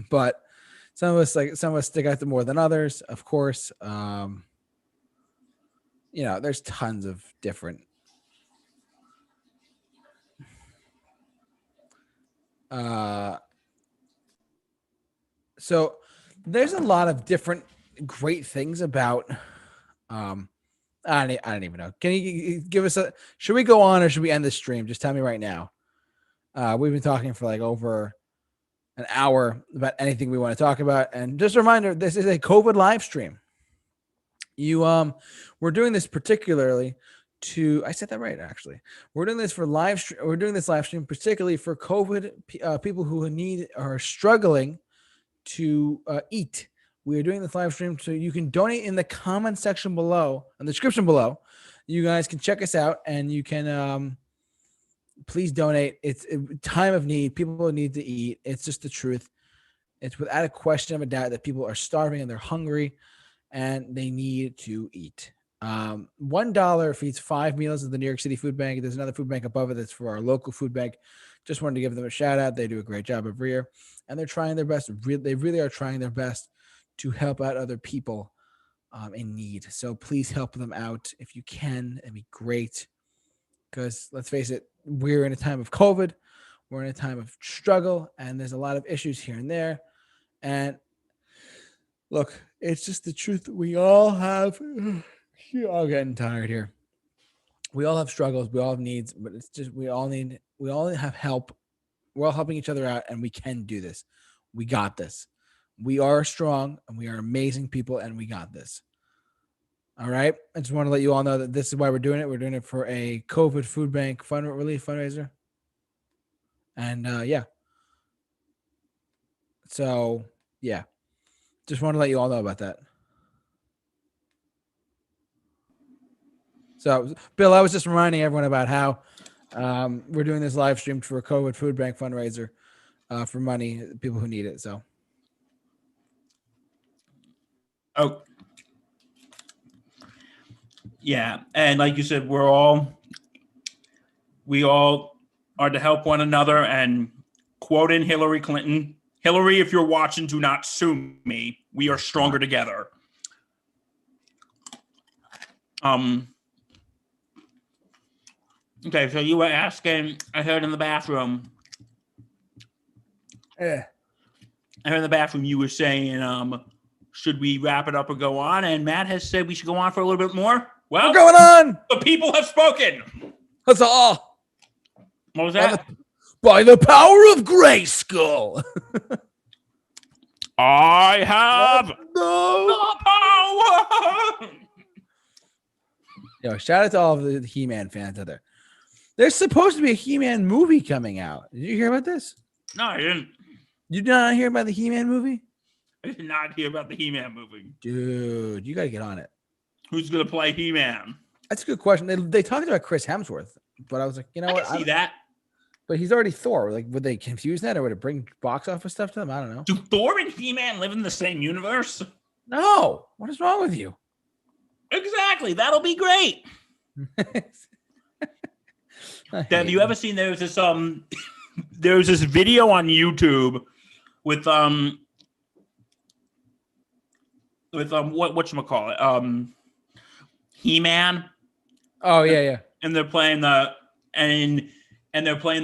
But some of us stick out to more than others, of course. There's tons of different so there's a lot of different great things about I don't even know. Can you give us should we go on or should we end the stream? Just tell me right now. We've been talking for like over an hour about anything we want to talk about. And just a reminder, this is a COVID live stream. We're doing this particularly I said that right, actually. We're doing this live stream particularly for COVID people who are struggling to eat. We are doing this live stream so you can donate in the comment section below, in the description below. You guys can check us out and you can please donate. It's a time of need. People need to eat. It's just the truth. It's without a question of a doubt that people are starving and they're hungry and they need to eat. $1 feeds 5 meals at the New York City Food Bank. There's another food bank above it that's for our local food bank. Just wanted to give them a shout out. They do a great job every year and they're trying their best. They really are trying their best to help out other people in need. So please help them out if you can. It'd be great. Because let's face it, we're in a time of COVID. We're in a time of struggle, and there's a lot of issues here and there. And look, it's just the truth. We all have. You're all getting tired here. We all have struggles. We all have needs, but it's just we all have help. We're all helping each other out, and we can do this. We got this. We are strong, and we are amazing people, and we got this. All right. I just want to let you all know that this is why we're doing it. We're doing it for a COVID food bank relief fundraiser. And yeah. So yeah. Just want to let you all know about that. So Bill, I was just reminding everyone about how we're doing this live stream for a COVID food bank fundraiser for money, people who need it. So. Oh. Yeah, and like you said, we all are to help one another. And quoting Hillary Clinton, Hillary, if you're watching, do not sue me. We are stronger together. Okay, so you were asking. I heard in the bathroom. Yeah. I heard in the bathroom you were saying, should we wrap it up or go on? And Matt has said we should go on for a little bit more. Well, what's going on? The people have spoken. That's all. What was that? By the power of Grayskull. I have No. the power. Yo, shout out to all of the He-Man fans out there. There's supposed to be a He-Man movie coming out. Did you hear about this? No, I didn't. You did not hear about the He-Man movie? I did not hear about the He-Man movie. Dude, you got to get on it. Who's going to play He-Man? That's a good question. They talked about Chris Hemsworth, but I was like, you know what? I can see that. But he's already Thor. Like, would they confuse that, or would it bring box office stuff to them? I don't know. Do Thor and He-Man live in the same universe? No. What is wrong with you? Exactly. That'll be great. Have you ever seen there's this video on YouTube with whatchamacallit? He-Man. Oh yeah. And they're playing the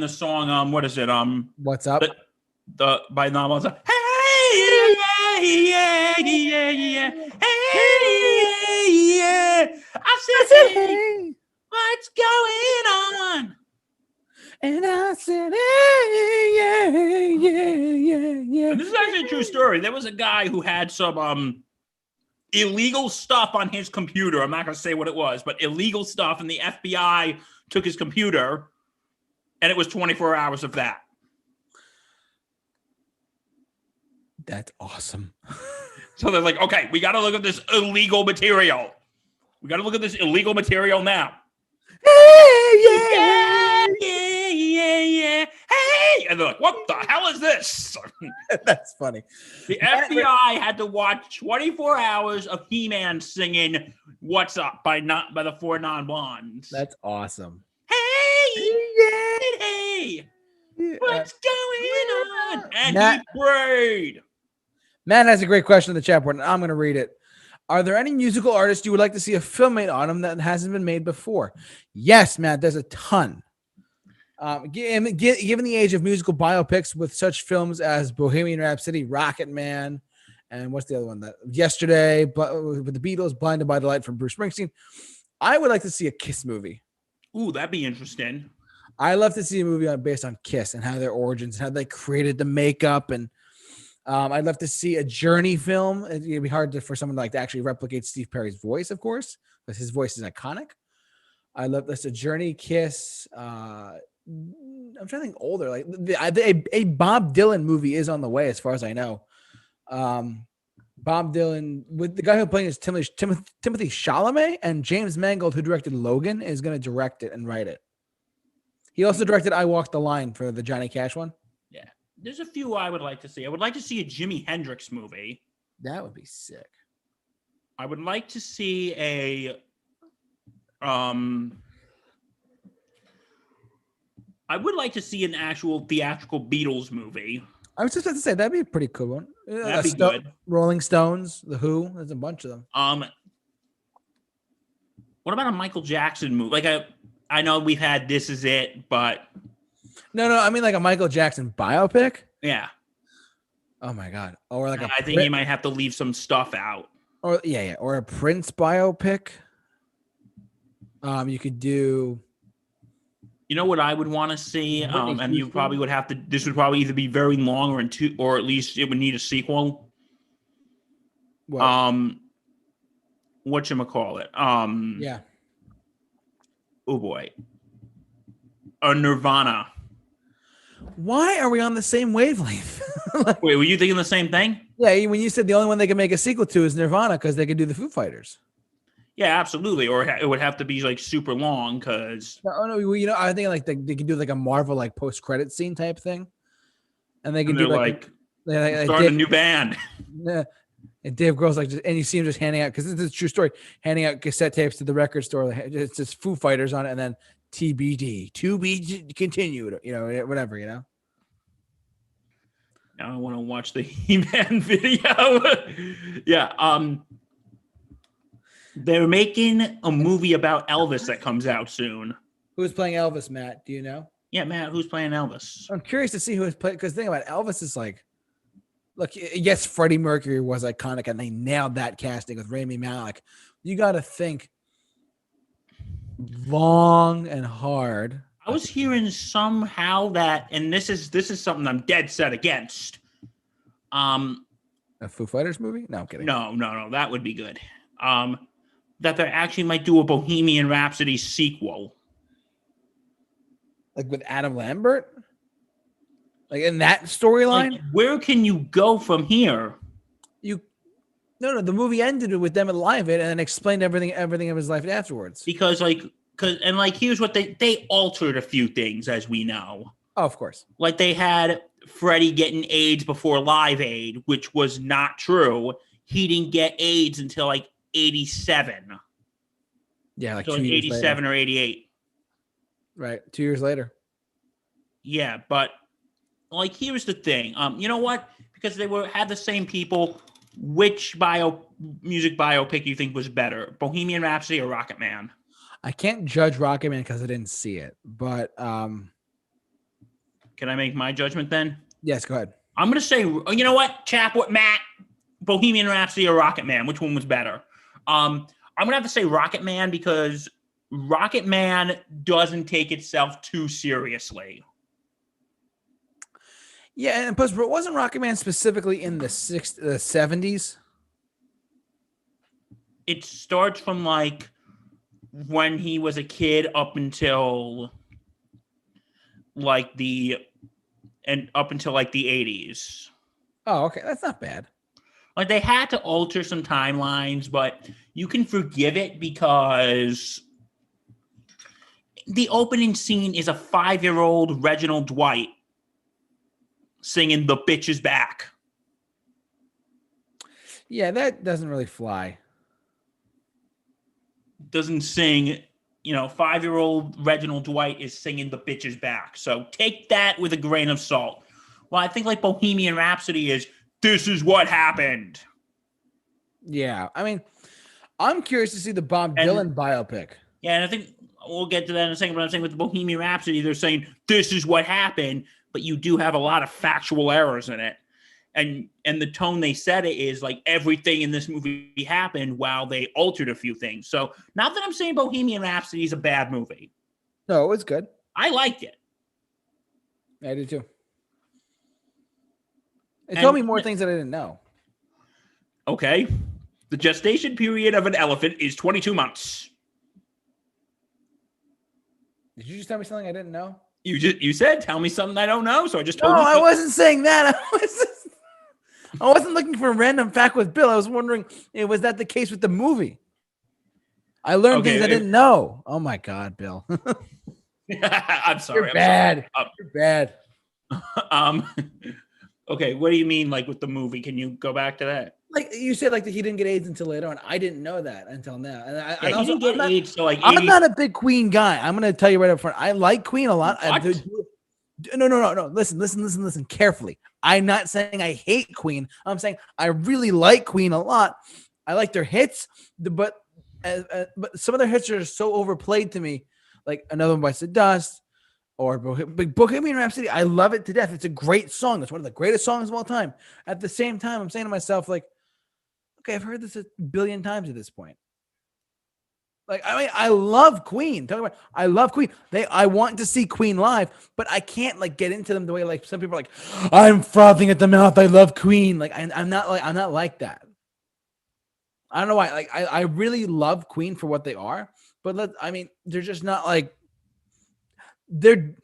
song, what is it? What's up? The by Novels. Hey, yeah. Hey, yeah. I said, hey, what's going on? And I said, hey, yeah. And this is actually a true story. There was a guy who had some illegal stuff on his computer. I'm not going to say what it was, but illegal stuff. And the FBI took his computer, and it was 24 hours of that. That's awesome. So they're like, okay, we got to look at this illegal material. We got to look at this illegal material now. Yeah. Hey! And they're like, what the hell is this? That's funny. The FBI had to watch 24 hours of He-Man singing "What's Up" by the Four Non-Blondes. That's awesome. Hey, what's going on? And Matt, he prayed. Matt has a great question in the chat board, and I'm going to read it. Are there any musical artists you would like to see a film made on them that hasn't been made before? Yes, Matt, there's a ton. Given the age of musical biopics with such films as Bohemian Rhapsody, Rocket Man, and what's the other one? That Yesterday, but with the Beatles, Blinded by the Light from Bruce Springsteen, I would like to see a Kiss movie. Ooh, that'd be interesting. I love to see a movie based on Kiss and how their origins, how they created the makeup, and I'd love to see a Journey film. It'd be hard for someone like to actually replicate Steve Perry's voice, of course, because his voice is iconic. I love this. A Journey, Kiss. I'm trying to think older. Like a Bob Dylan movie is on the way, as far as I know. Bob Dylan with the guy who playing is Timothy Chalamet, and James Mangold, who directed Logan, is going to direct it and write it. He also directed I Walked the Line for the Johnny Cash one. Yeah. There's a few I would like to see. I would like to see a Jimi Hendrix movie. That would be sick. I would like to see I would like to see an actual theatrical Beatles movie. I was just about to say that'd be a pretty cool one. That'd be good. Rolling Stones, The Who, there's a bunch of them. What about a Michael Jackson movie? Like I know we've had This Is It, but no, I mean like a Michael Jackson biopic. Yeah. Oh my God. Or like I think you might have to leave some stuff out. Or or a Prince biopic. You could do. You know what I would want to see, and you probably would have to. This would probably either be very long or at least it would need a sequel. What? Whatchamacallit? Yeah. Oh boy. A Nirvana. Why are we on the same wavelength? Wait, were you thinking the same thing? Yeah, when you said the only one they can make a sequel to is Nirvana because they could do the Foo Fighters. Yeah, absolutely. Or it would have to be like super long because. No, I think like they could do like a Marvel like post credit scene type thing, and they can do like start a new band. Yeah, and Dave Grohl's like, and you see him just handing out because this is a true story, handing out cassette tapes to the record store. It's just Foo Fighters on it, and then TBD, to be continued. Whatever. Now I want to watch the He-Man video. Yeah. They're making a movie about Elvis that comes out soon. Who's playing Elvis, Matt? Do you know? Yeah, Matt, who's playing Elvis? I'm curious to see who is playing, because the thing about Elvis is like, look, yes, Freddie Mercury was iconic, and they nailed that casting with Rami Malek. You got to think long and hard. I was hearing somehow that, and this is something I'm dead set against. A Foo Fighters movie? No, I'm kidding. No, that would be good. That they actually might do a Bohemian Rhapsody sequel. Like with Adam Lambert? Like in that storyline? Like, where can you go from here? No, the movie ended with them at Live It and then explained everything of his life afterwards. Because here's what they altered a few things, as we know. Oh, of course. Like they had Freddie getting AIDS before Live Aid, which was not true. He didn't get AIDS until like 87. Yeah, like so 2 years 87 later. or 88. Right, 2 years later. Yeah, but like here's the thing. You know what? Because they had the same people. Which music biopic you think was better, Bohemian Rhapsody or Rocket Man? I can't judge Rocket Man because I didn't see it, but can I make my judgment then? Yes, go ahead. I'm gonna say, you know what, Matt, Bohemian Rhapsody or Rocket Man? Which one was better? I'm gonna have to say Rocket Man because Rocket Man doesn't take itself too seriously. Yeah, and plus, wasn't Rocket Man specifically in the 70s? It starts from like when he was a kid up until like the 80s. Oh, okay, that's not bad. Like they had to alter some timelines, but you can forgive it because the opening scene is a 5-year-old Reginald Dwight singing "The Bitch Is Back." Yeah, that doesn't really fly. Doesn't sing, 5-year-old Reginald Dwight is singing "The Bitch Is Back." So take that with a grain of salt. Well, I think like Bohemian Rhapsody is, this is what happened. Yeah, I mean, I'm curious to see the Bob Dylan biopic. Yeah, and I think we'll get to that in a second, but I'm saying with the Bohemian Rhapsody, they're saying this is what happened, but you do have a lot of factual errors in it. And the tone they said it is like everything in this movie happened while they altered a few things. So not that I'm saying Bohemian Rhapsody is a bad movie. No, it was good. I liked it. I did too. It told me more things that I didn't know. Okay. The gestation period of an elephant is 22 months. Did you just tell me something I didn't know? You said, tell me something I don't know, so I just told you. No, I wasn't saying that. I wasn't looking for a random fact with Bill. I was wondering, was that the case with the movie? I learned things I didn't know. Oh my God, Bill. I'm sorry. You're bad. You're bad. Okay, what do you mean, like with the movie? Can you go back to that? Like you said, like that he didn't get AIDS until later on. I didn't know that until now. And he didn't get AIDS till like 80. I'm not a big Queen guy. I'm going to tell you right up front. I like Queen a lot. No. Listen carefully. I'm not saying I hate Queen. I'm saying I really like Queen a lot. I like their hits, but some of their hits are so overplayed to me. Like Another One Bites the Dust or Bohemian Rhapsody. I love it to death. It's a great song. It's one of the greatest songs of all time. At the same time, I'm saying to myself, like, okay, I've heard this a billion times at this point. Like, I mean, I love Queen. I love Queen. I want to see Queen live, but I can't like get into them the way like some people are like, I'm frothing at the mouth. I love Queen. Like, I'm not like that. I don't know why. Like, I really love Queen for what they are, but they're just not like they're.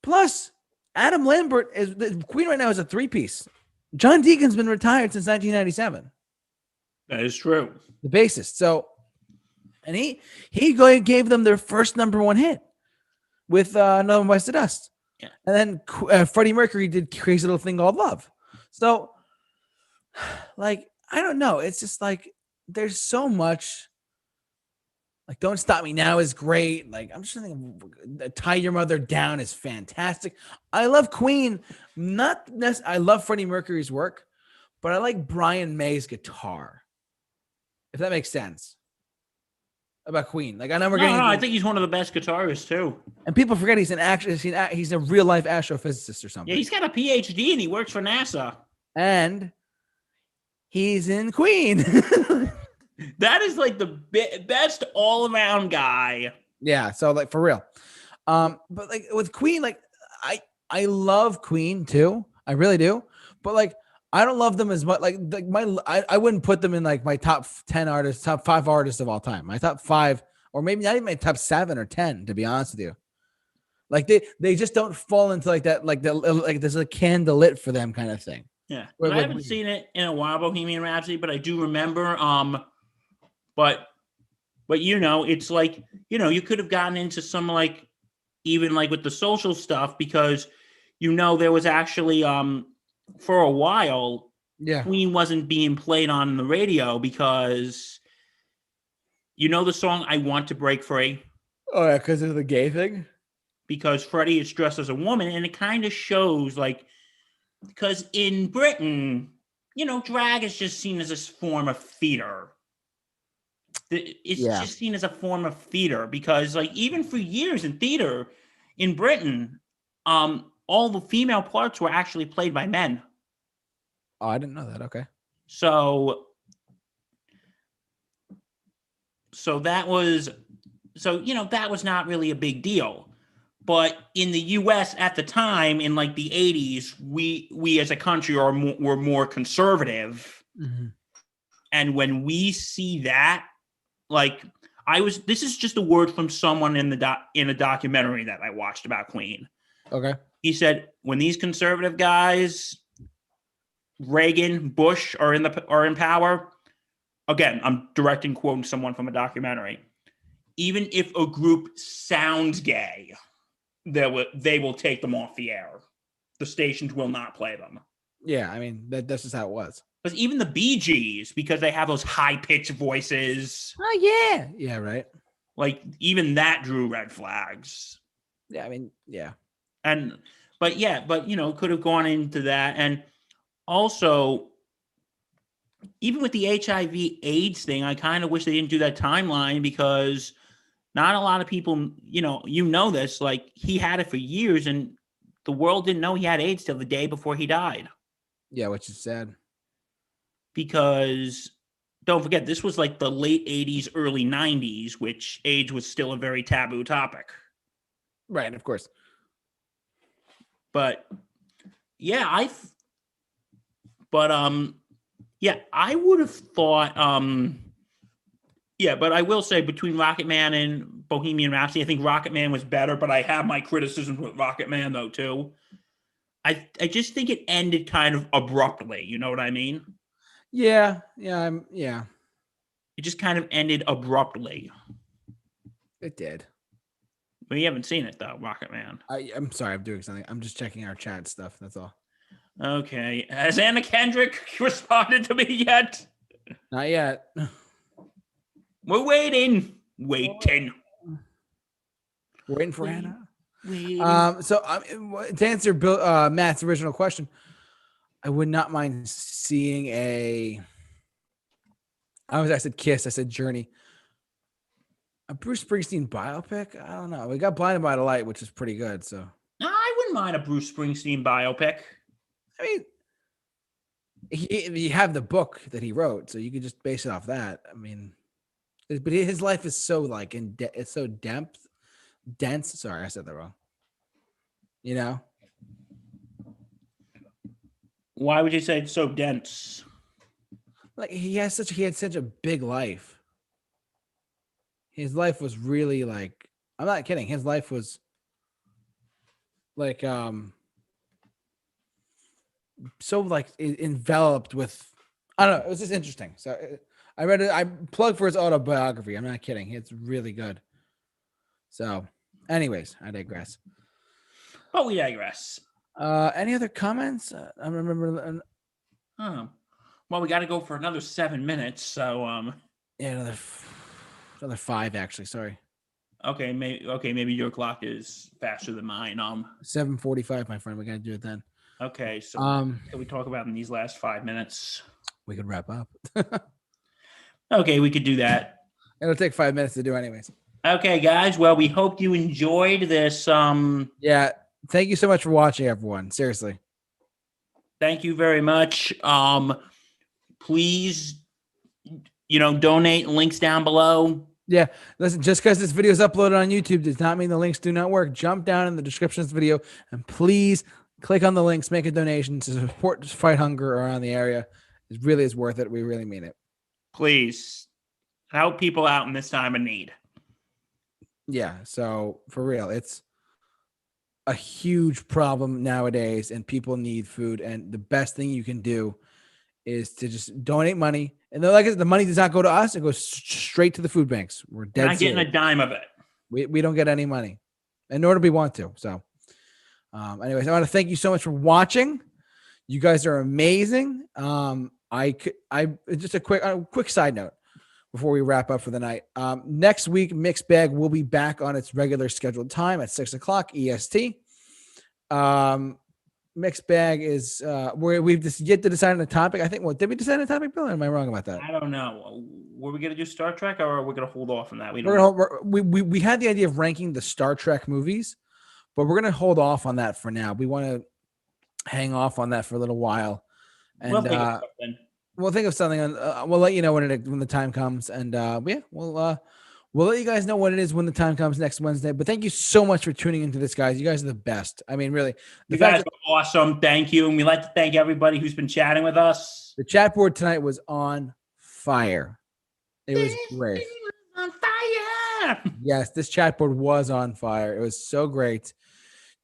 Plus, Adam Lambert Queen right now is a 3-piece. John Deacon's been retired since 1997. That is true. The bassist. So. And he gave them their first number 1 hit with Another One Bites the Dust. Yeah. And then Freddie Mercury did Crazy Little Thing Called Love. So, like, I don't know. It's just like there's so much. Like, Don't Stop Me Now is great. Like, I'm just thinking Tie Your Mother Down is fantastic. I love Queen. I love Freddie Mercury's work, but I like Brian May's guitar. If that makes sense. About Queen. Like, I know I think he's one of the best guitarists too. And people forget he's a real life astrophysicist or something. Yeah, he's got a PhD and he works for NASA. And he's in Queen. That is like the best all around guy. Yeah. So like for real. But like with Queen, like I love Queen too. I really do. But like I don't love them as much. Like I wouldn't put them in like my top 10 artists, top 5 artists of all time. My top 5, or maybe not even my top 7 or 10, to be honest with you. Like they just don't fall into like that, like there's a candle lit for them kind of thing. Yeah, but I haven't seen it in a while, Bohemian Rhapsody, but I do remember. But it's like, you could have gotten into some like, even like with the social stuff, because there was actually for a while, Queen wasn't being played on the radio because the song "I Want to Break Free." Oh yeah, because of the gay thing. Because Freddie is dressed as a woman, and it kind of shows like, because in Britain, drag is just seen as a form of theater. It's just seen as a form of theater, because like even for years in theater in Britain, all the female parts were actually played by men. Oh, I didn't know that. Okay. So that was that was not really a big deal. But in the U.S. at the time, in like the 80s, we as a country were more conservative. Mm-hmm. And when we see that, like this is just a word from someone in a documentary that I watched about Queen. Okay. He said, when these conservative guys, Reagan, Bush, are in power, again, I'm directing quoting someone from a documentary, even if a group sounds gay, they will take them off the air. The stations will not play them. Yeah, I mean, that's just how it was. But even the Bee Gees, because they have those high-pitched voices. Oh, yeah. Yeah, right. Like, even that drew red flags. Yeah, I mean, yeah. But could have gone into that. And also, even with the HIV/AIDS thing, I kind of wish they didn't do that timeline, because not a lot of people, this, like, he had it for years, and the world didn't know he had AIDS till the day before he died. Yeah, which is sad. Because don't forget, this was like the late 80s, early 90s, which AIDS was still a very taboo topic. Right, of course. But yeah, I would have thought, but I will say, between Rocket Man and Bohemian Rhapsody, I think Rocket Man was better, but I have my criticisms with Rocket Man though too. I just think it ended kind of abruptly, you know what I mean? Yeah. It just kind of ended abruptly. It did. But you haven't seen it though, Rocket Man. I'm sorry, I'm doing something. I'm just checking our chat stuff, that's all. Okay. Has Anna Kendrick responded to me yet? Not yet. We're waiting. Waiting for Anna. So to answer Matt's original question, I would not mind seeing I said Kiss, I said Journey. A Bruce Springsteen biopic? I don't know. We got Blinded by the Light, which is pretty good. So I wouldn't mind a Bruce Springsteen biopic. I mean, you have the book that he wrote, so you could just base it off that. I mean, but his life is so like it's so dense. Sorry, I said that wrong. Why would you say it's so dense? Like he had such a big life. His life was really like, I'm not kidding. His life was like so like enveloped with, I don't know. It was just interesting. So I read it. I plugged for his autobiography. I'm not kidding. It's really good. So, anyways, I digress. But we digress. Any other comments? I remember. Well, we got to go for another 7 minutes. So, yeah, another 5 actually. Sorry. Okay, maybe your clock is faster than mine. 7:45, my friend. We got to do it then. Okay, so what can we talk about in these last 5 minutes? We could wrap up. Okay, we could do that. It'll take 5 minutes to do anyways. Okay, guys. Well, we hope you enjoyed this. Yeah. Thank you so much for watching, everyone. Seriously. Thank you very much. Please, donate. Links down below. Yeah. Listen, just because this video is uploaded on YouTube does not mean the links do not work. Jump down in the description of this video and please click on the links, make a donation to support Fight Hunger around the area. It really is worth it. We really mean it. Please help people out in this time of need. Yeah. So for real, it's a huge problem nowadays and people need food. And the best thing you can do is to just donate money. And like I said, the money does not go to us. It goes straight to the food banks. We're dead. We're not getting a dime of it. We don't get any money, and nor do we want to. So anyways, I want to thank you so much for watching. You guys are amazing. Just a quick side note before we wrap up for the night. Next week, Mixed Bag will be back on its regular scheduled time at 6:00 EST. Mixed Bag is where we've just yet to decide on a topic. I think. Well, did we decide on a topic, Bill? Or am I wrong about that? I don't know. Were we gonna do Star Trek, or are we gonna hold off on that? We had the idea of ranking the Star Trek movies, but we're gonna hold off on that for now. We want to hang off on that for a little while, and we'll think of something. We'll let you know when the time comes, and yeah, we'll let you guys know what it is when the time comes next Wednesday. But thank you so much for tuning into this, guys. You guys are the best. I mean, really. You guys are awesome. Thank you. And we'd like to thank everybody who's been chatting with us. The chat board tonight was on fire. It was great. On fire. Yes, this chat board was on fire. It was so great.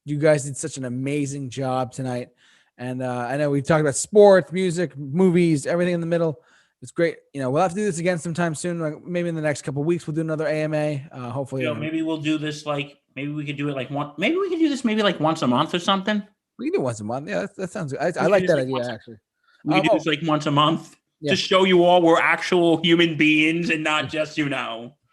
You guys did such an amazing job tonight. And I know we talked about sports, music, movies, everything in the middle. It's great. We'll have to do this again sometime soon. Like maybe in the next couple of weeks, we'll do another AMA. Hopefully, maybe we'll do this maybe we could do it maybe we could do this once a month or something. We can do once a month. Yeah, that sounds good. I like that idea actually. We can do this once a month to show you all we're actual human beings and not just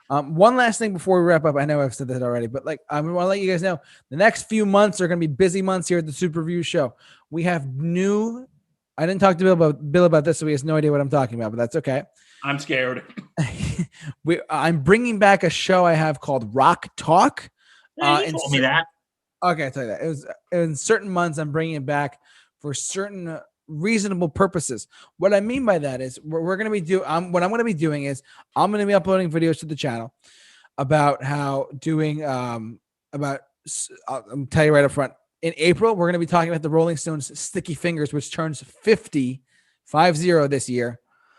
One last thing before we wrap up. I know I've said that already, but I want to let you guys know the next few months are going to be busy months here at the Super Review Show. We have new. I didn't talk to Bill about this, so he has no idea what I'm talking about, but that's okay. I'm scared. I'm bringing back a show I have called Rock Talk. You told me that. Okay, I'll tell you that. It was in certain months. I'm bringing it back for certain reasonable purposes. What I mean by that is we're going to be what I'm going to be doing is I'm going to be uploading videos to the channel about how doing I'll tell you right up front. In April, we're going to be talking about the Rolling Stones' Sticky Fingers, which turns 50 this year.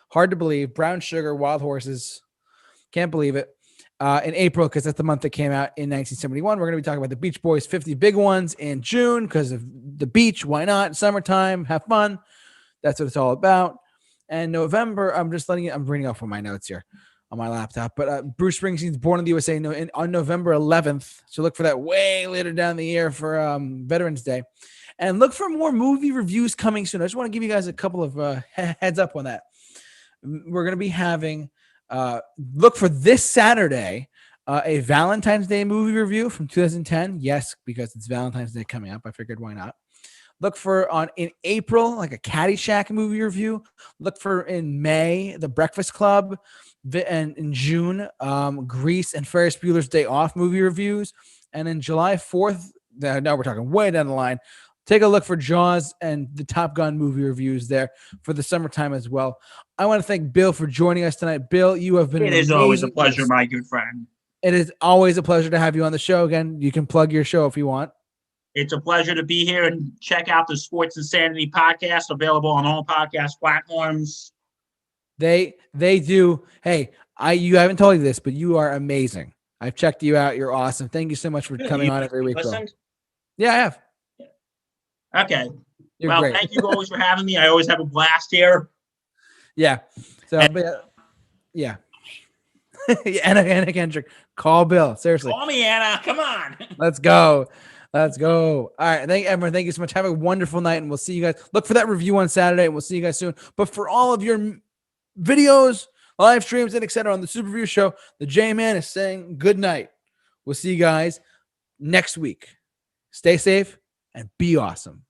Hard to believe. Brown Sugar, Wild Horses. Can't believe it. In April, because that's the month that came out in 1971. We're going to be talking about the Beach Boys' 50 Big Ones in June because of the beach. Why not? Summertime. Have fun. That's what it's all about. And November, I'm reading off of my notes here on my laptop. But Bruce Springsteen's Born in the USA on November 11th. So look for that way later down the year for Veterans Day. And look for more movie reviews coming soon. I just want to give you guys a couple of heads up on that. We're going to be having, look for this Saturday, a Valentine's Day movie review from 2010. Yes, because it's Valentine's Day coming up. I figured why not. Look for in April, like a Caddyshack movie review. Look for in May, The Breakfast Club. And in June, Grease and Ferris Bueller's Day Off movie reviews. And in July 4th, now we're talking way down the line. Take a look for Jaws and the Top Gun movie reviews there for the summertime as well. I want to thank Bill for joining us tonight. Bill, you have been. It is always a pleasure, my good friend. It is always a pleasure to have you on the show again. You can plug your show if you want. It's a pleasure to be here and check out the Sports Insanity podcast, available on all podcast platforms. They do. Hey, you haven't told you this, but you are amazing. I've checked you out. You're awesome. Thank you so much for coming on every week. Yeah, I have. Okay. You're great. Thank you always for having me. I always have a blast here. Yeah. So, yeah. Anna Kendrick, call Bill. Seriously. Call me, Anna. Come on. Let's go. All right. Everyone, thank you so much. Have a wonderful night, and we'll see you guys. Look for that review on Saturday, and we'll see you guys soon. But for all of your videos, live streams, and etc. on the Super Review Show, the J-Man is saying good night. We'll see you guys next week. Stay safe and be awesome.